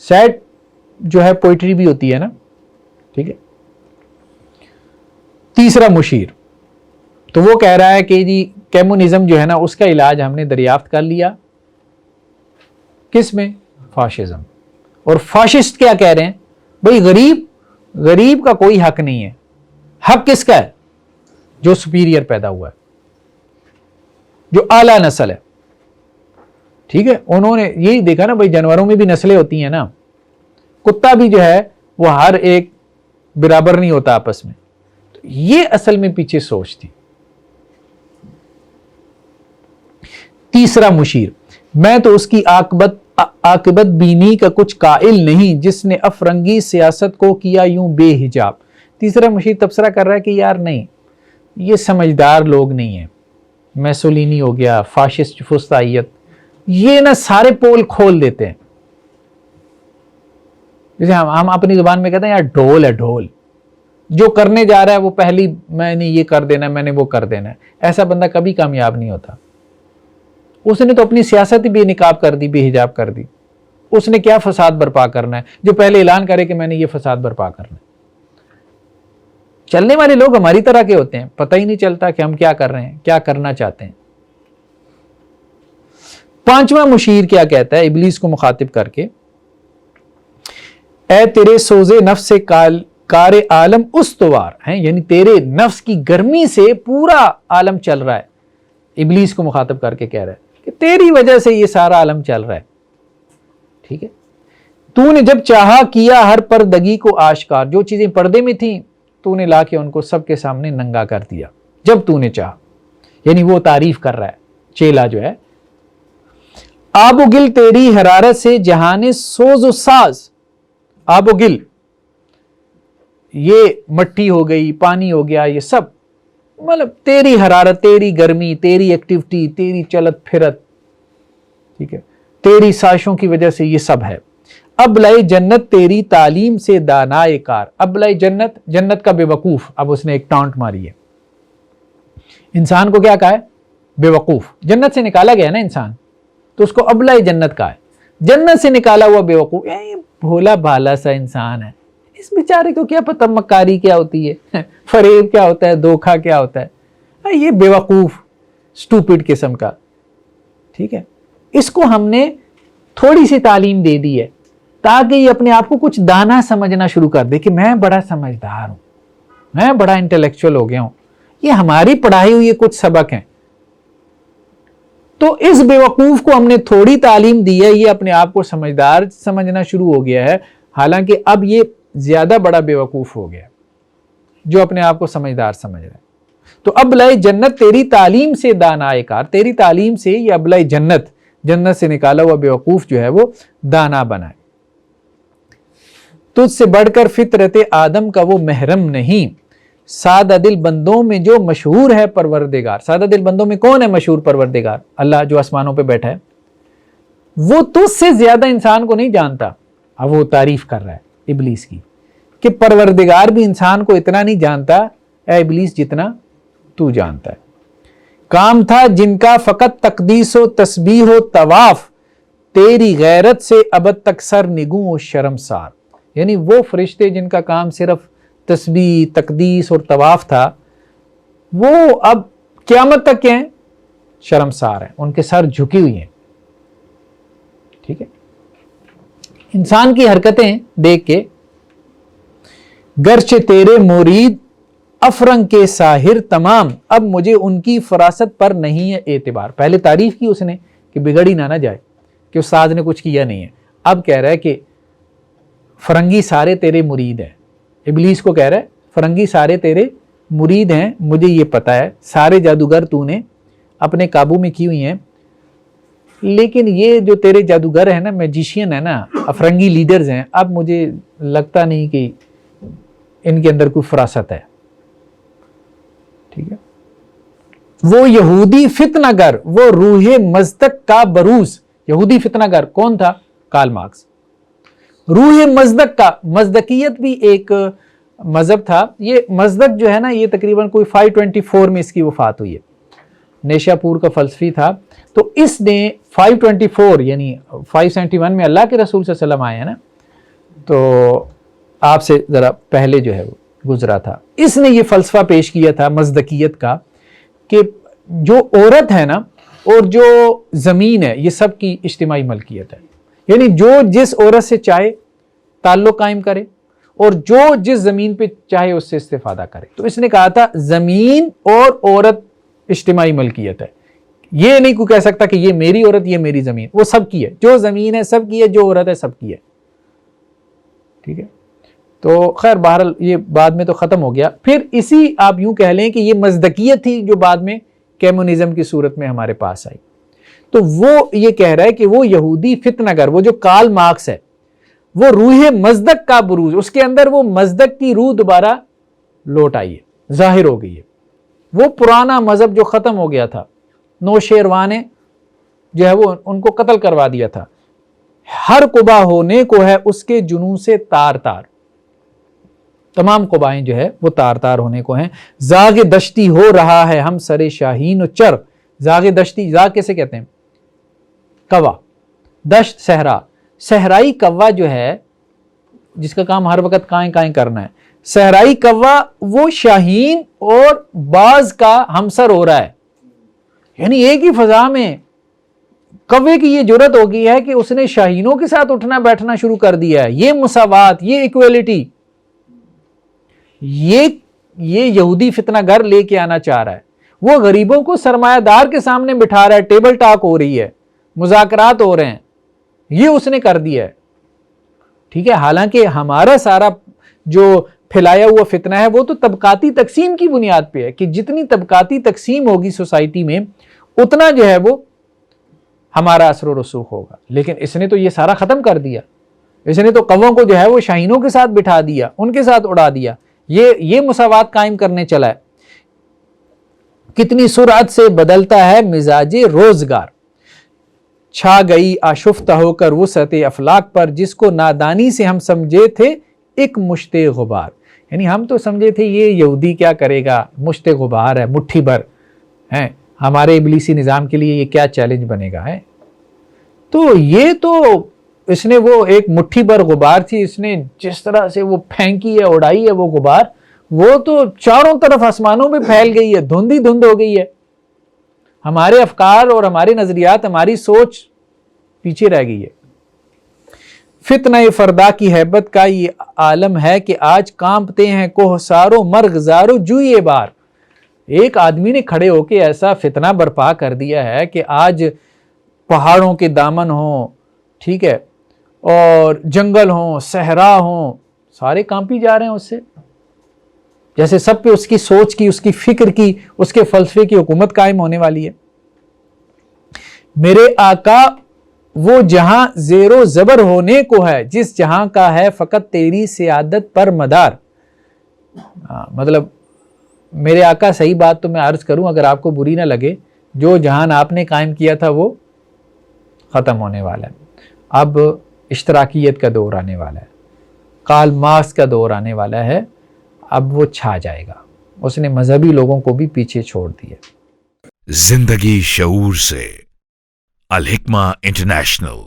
سیڈ جو ہے پوئٹری بھی ہوتی ہے نا، ٹھیک ہے۔ تیسرا مشیر، تو وہ کہہ رہا ہے کہ جی کمیونزم جو ہے نا اس کا علاج ہم نے دریافت کر لیا، کس میں؟ فاشزم۔ اور فاشسٹ کیا کہہ رہے ہیں؟ بھئی غریب کا کوئی حق نہیں ہے، حق کس کا ہے؟ جو سپیریئر پیدا ہوا ہے، جو اعلیٰ نسل ہے، ٹھیک ہے۔ انہوں نے یہی دیکھا نا بھئی جانوروں میں بھی نسلیں ہوتی ہیں نا، کتا بھی جو ہے وہ ہر ایک برابر نہیں ہوتا آپس میں، تو یہ اصل میں پیچھے سوچ تھی۔ تیسرا مشیر، میں تو اس کی عاقبت بینی کا کچھ قائل نہیں جس نے افرنگی سیاست کو کیا یوں بے حجاب۔ تیسرا مشیر تبصرہ کر رہا ہے کہ یار نہیں، یہ سمجھدار لوگ نہیں ہیں، میسولینی ہو گیا، فاشسٹ فسطائیت، یہ نہ سارے پول کھول دیتے ہیں، جیسے ہم اپنی زبان میں کہتے ہیں یار ڈھول ہے، ڈھول جو کرنے جا رہا ہے وہ پہلی میں نے یہ کر دینا، میں نے وہ کر دینا ہے، ایسا بندہ کبھی کامیاب نہیں ہوتا۔ اس نے تو اپنی سیاست ہی بے نقاب کر دی، بے حجاب کر دی، اس نے کیا فساد برپا کرنا ہے جو پہلے اعلان کرے کہ میں نے یہ فساد برپا کرنا ہے۔ چلنے والے لوگ ہماری طرح کے ہوتے ہیں، پتہ ہی نہیں چلتا کہ ہم کیا کر رہے ہیں، کیا کرنا چاہتے ہیں۔ پانچواں مشیر کیا کہتا ہے ابلیس کو مخاطب کر کے؟ اے تیرے سوزے نفس سے کار عالم استوار ہیں، یعنی تیرے نفس کی گرمی سے پورا عالم چل رہا ہے، ابلیس کو مخاطب کر کے کہہ رہا ہے کہ تیری وجہ سے یہ سارا عالم چل رہا ہے، ٹھیک ہے۔ تو نے جب چاہا کیا ہر پردگی کو آشکار، جو چیزیں پردے میں تھیں تو نے لا کے ان کو سب کے سامنے ننگا کر دیا جب تو نے چاہا، یعنی وہ تعریف کر رہا ہے چیلا جو ہے۔ آب و گل تیری حرارت سے جہان سوز و ساز، آب و گل یہ مٹی ہو گئی، پانی ہو گیا، یہ سب مطلب تیری حرارت، تیری گرمی، تیری ایکٹیویٹی، تیری چلت پھرت، ٹھیک ہے، تیری سازشوں کی وجہ سے یہ سب ہے۔ اب لائے جنت تیری تعلیم سے دانائے کار، اب لائے جنت کا بے وقوف، اب اس نے ایک ٹانٹ ماری ہے، انسان کو کیا کہا ہے؟ بے وقوف۔ جنت سے نکالا گیا نا انسان، تو اس کو اب لائے جنت کہا ہے، جنت سے نکالا ہوا بے وقوف، یہ بھولا بھالا سا انسان ہے، اس بیچارے کو کیا پتہ مکاری کیا ہوتی ہے، فریب کیا ہوتا ہے، دھوکہ کیا ہوتا ہے، یہ بے وقوف سٹوپڈ قسم کا، ٹھیک ہے۔ اس کو ہم نے تھوڑی سی تعلیم دے دی ہے تاکہ یہ اپنے آپ کو کچھ دانا سمجھنا شروع کر دے کہ میں بڑا سمجھدار ہوں، میں بڑا انٹلیکچوئل ہو گیا ہوں، یہ ہماری پڑھائی ہوئی کچھ سبق ہیں۔ تو اس بے وقوف کو ہم نے تھوڑی تعلیم دی ہے، یہ اپنے آپ کو سمجھدار سمجھنا شروع ہو گیا ہے، حالانکہ اب یہ زیادہ بڑا بے وقوف ہو گیا جو اپنے آپ کو سمجھدار سمجھ رہا ہے۔ تو اب لائے جنت تیری تعلیم سے دانائے کار، تیری تعلیم سے یہ اب لائے جنت سے نکالا ہوا بے وقوف جو ہے وہ دانا بنائے۔ تجھ سے بڑھ کر فطرت آدم کا وہ محرم نہیں، سادہ دل بندوں میں جو مشہور ہے پروردگار۔ سادہ دل بندوں میں کون ہے مشہور پروردگار؟ اللہ جو آسمانوں پہ بیٹھا ہے، وہ تجھ سے زیادہ انسان کو نہیں جانتا۔ اب وہ تعریف کر رہا ہے ابلیس کی کہ پروردگار بھی انسان کو اتنا نہیں جانتا اے ابلیس جتنا تو جانتا ہے۔ کام تھا جن کا فقط تقدیس و تسبیح و طواف، تیری غیرت سے ابد تک سر نگوں و شرمسار، یعنی وہ فرشتے جن کا کام صرف تسبیح، تقدیس اور طواف تھا، وہ اب قیامت تک کیا ہیں؟ شرمسار ہیں، ان کے سر جھکی ہوئی ہیں، ٹھیک ہے۔ انسان کی حرکتیں دیکھ کے گرچہ تیرے مرید افرنگ کے ساحر تمام، اب مجھے ان کی فراست پر نہیں ہے اعتبار. پہلے تعریف کی اس نے کہ بگڑی نہ جائے کہ استاد نے کچھ کیا نہیں ہے. اب کہہ رہا ہے کہ فرنگی سارے تیرے مرید ہیں. ابلیس کو کہہ رہا ہے فرنگی سارے تیرے مرید ہیں، مجھے یہ پتا ہے سارے جادوگر تو نے اپنے قابو میں کی ہوئی ہیں، لیکن یہ جو تیرے جادوگر ہیں نا، میجیشین ہے نا، افرنگی لیڈرز ہیں، اب مجھے لگتا نہیں کہ ان کے اندر کوئی فراست ہے. ٹھیک ہے. وہ یہودی فتنہ گر، وہ روح مزدک کا بروز. یہودی فتنہ گر کون تھا؟ Karl Marx. روح مزدک کا، مزدکیت بھی ایک مذہب تھا. یہ مزدک جو ہے نا، یہ تقریباً کوئی 524 میں اس کی وفات ہوئی ہے. نیشا پور کا فلسفی تھا. تو اس نے 524 یعنی 571 میں اللہ کے رسول صلی اللہ علیہ وسلم آئے ہیں نا، تو آپ سے ذرا پہلے جو ہے وہ گزرا تھا. اس نے یہ فلسفہ پیش کیا تھا مزدکیت کا کہ جو عورت ہے نا اور جو زمین ہے یہ سب کی اجتماعی ملکیت ہے. یعنی جو جس عورت سے چاہے تعلق قائم کرے اور جو جس زمین پہ چاہے اس سے استفادہ کرے. تو اس نے کہا تھا زمین اور عورت اجتماعی ملکیت ہے. یہ نہیں کوئی کہہ سکتا کہ یہ میری عورت یہ میری زمین، وہ سب کی ہے. جو زمین ہے سب کی ہے، جو عورت ہے سب کی ہے. ٹھیک ہے. تو خیر بہرحال یہ بعد میں تو ختم ہو گیا. پھر اسی آپ یوں کہہ لیں کہ یہ مزدکیت تھی جو بعد میں کمیونزم کی صورت میں ہمارے پاس آئی. تو وہ یہ کہہ رہا ہے کہ وہ یہودی فتنہ گر، وہ جو کارل مارکس ہے، وہ روح مزدک کا بروز، اس کے اندر وہ مزدک کی روح دوبارہ لوٹ آئی ہے، ظاہر ہو گئی ہے. وہ پرانا مذہب جو ختم ہو گیا تھا، نوشیروان نے جو ہے وہ ان کو قتل کروا دیا تھا. ہر قبا ہونے کو ہے اس کے جنوں سے تار تار. تمام قبائیں جو ہے وہ تار تار ہونے کو ہیں. زاغ دشتی ہو رہا ہے ہم سر شاہین و چر. زاغ دشتی، زاغ کیسے کہتے ہیں؟ کوا. دشت صحرا، صحرائی کوا جو ہے جس کا کام ہر وقت کائیں کائیں کرنا ہے. صحرائی کوا وہ شاہین اور باز کا ہمسر ہو رہا ہے. یعنی ایک ہی فضا میں کوے کی یہ جرت ہو گئی ہے کہ اس نے شاہینوں کے ساتھ اٹھنا بیٹھنا شروع کر دیا ہے. یہ مساوات، یہ ایکویلٹی، یہ یہودی فتنہ گر لے کے آنا چاہ رہا ہے. وہ غریبوں کو سرمایہ دار کے سامنے بٹھا رہا ہے، ٹیبل ٹاک ہو رہی ہے، مذاکرات ہو رہے ہیں. یہ اس نے کر دیا ہے. ٹھیک ہے. حالانکہ ہمارا سارا جو پھیلایا ہوا فتنہ ہے وہ تو طبقاتی تقسیم کی بنیاد پہ ہے کہ جتنی طبقاتی تقسیم ہوگی سوسائٹی میں اتنا جو ہے وہ ہمارا اثر و رسوخ ہوگا. لیکن اس نے تو یہ سارا ختم کر دیا. اس نے تو قووں کو جو ہے وہ شاہینوں کے ساتھ بٹھا دیا، ان کے ساتھ اڑا دیا. یہ مساوات قائم کرنے چلا ہے. کتنی سرعت سے بدلتا ہے مزاج روزگار. چھا گئی آشفتہ ہو کر وسعت افلاک پر، جس کو نادانی سے ہم سمجھے تھے ایک مشت غبار. یعنی ہم تو سمجھے تھے یہ یہودی کیا کرے گا، مشت غبار ہے، مٹھی بھر ہے، ہمارے ابلیسی نظام کے لیے یہ کیا چیلنج بنے گا ہے. تو یہ تو اس نے وہ ایک مٹھی بھر غبار تھی، اس نے جس طرح سے وہ پھینکی ہے، اڑائی ہے وہ غبار، وہ تو چاروں طرف آسمانوں میں پھیل گئی ہے، دھند ہی دھند ہو گئی ہے. ہمارے افکار اور ہمارے نظریات، ہماری سوچ پیچھے رہ گئی ہے. فتنہ فردا کی ہیبت کا یہ عالم ہے کہ آج کانپتے ہیں کوہسارو مرغزارو جوئے بار. ایک آدمی نے کھڑے ہو کے ایسا فتنہ برپا کر دیا ہے کہ آج پہاڑوں کے دامن ہوں، ٹھیک ہے، اور جنگل ہوں، صحرا ہوں، سارے کانپی جا رہے ہیں اس سے. جیسے سب پہ اس کی سوچ کی، اس کی فکر کی، اس کے فلسفے کی حکومت قائم ہونے والی ہے. میرے آقا وہ جہاں زیر و زبر ہونے کو ہے، جس جہاں کا ہے فقط تیری سیادت پر مدار. مطلب میرے آقا، صحیح بات تو میں عرض کروں اگر آپ کو بری نہ لگے، جو جہان آپ نے قائم کیا تھا وہ ختم ہونے والا ہے. اب اشتراکیت کا دور آنے والا ہے، کارل مارکس کا دور آنے والا ہے. اب وہ چھا جائے گا. اس نے مذہبی لوگوں کو بھی پیچھے چھوڑ دیا. زندگی شعور سے، الحکمہ انٹرنیشنل.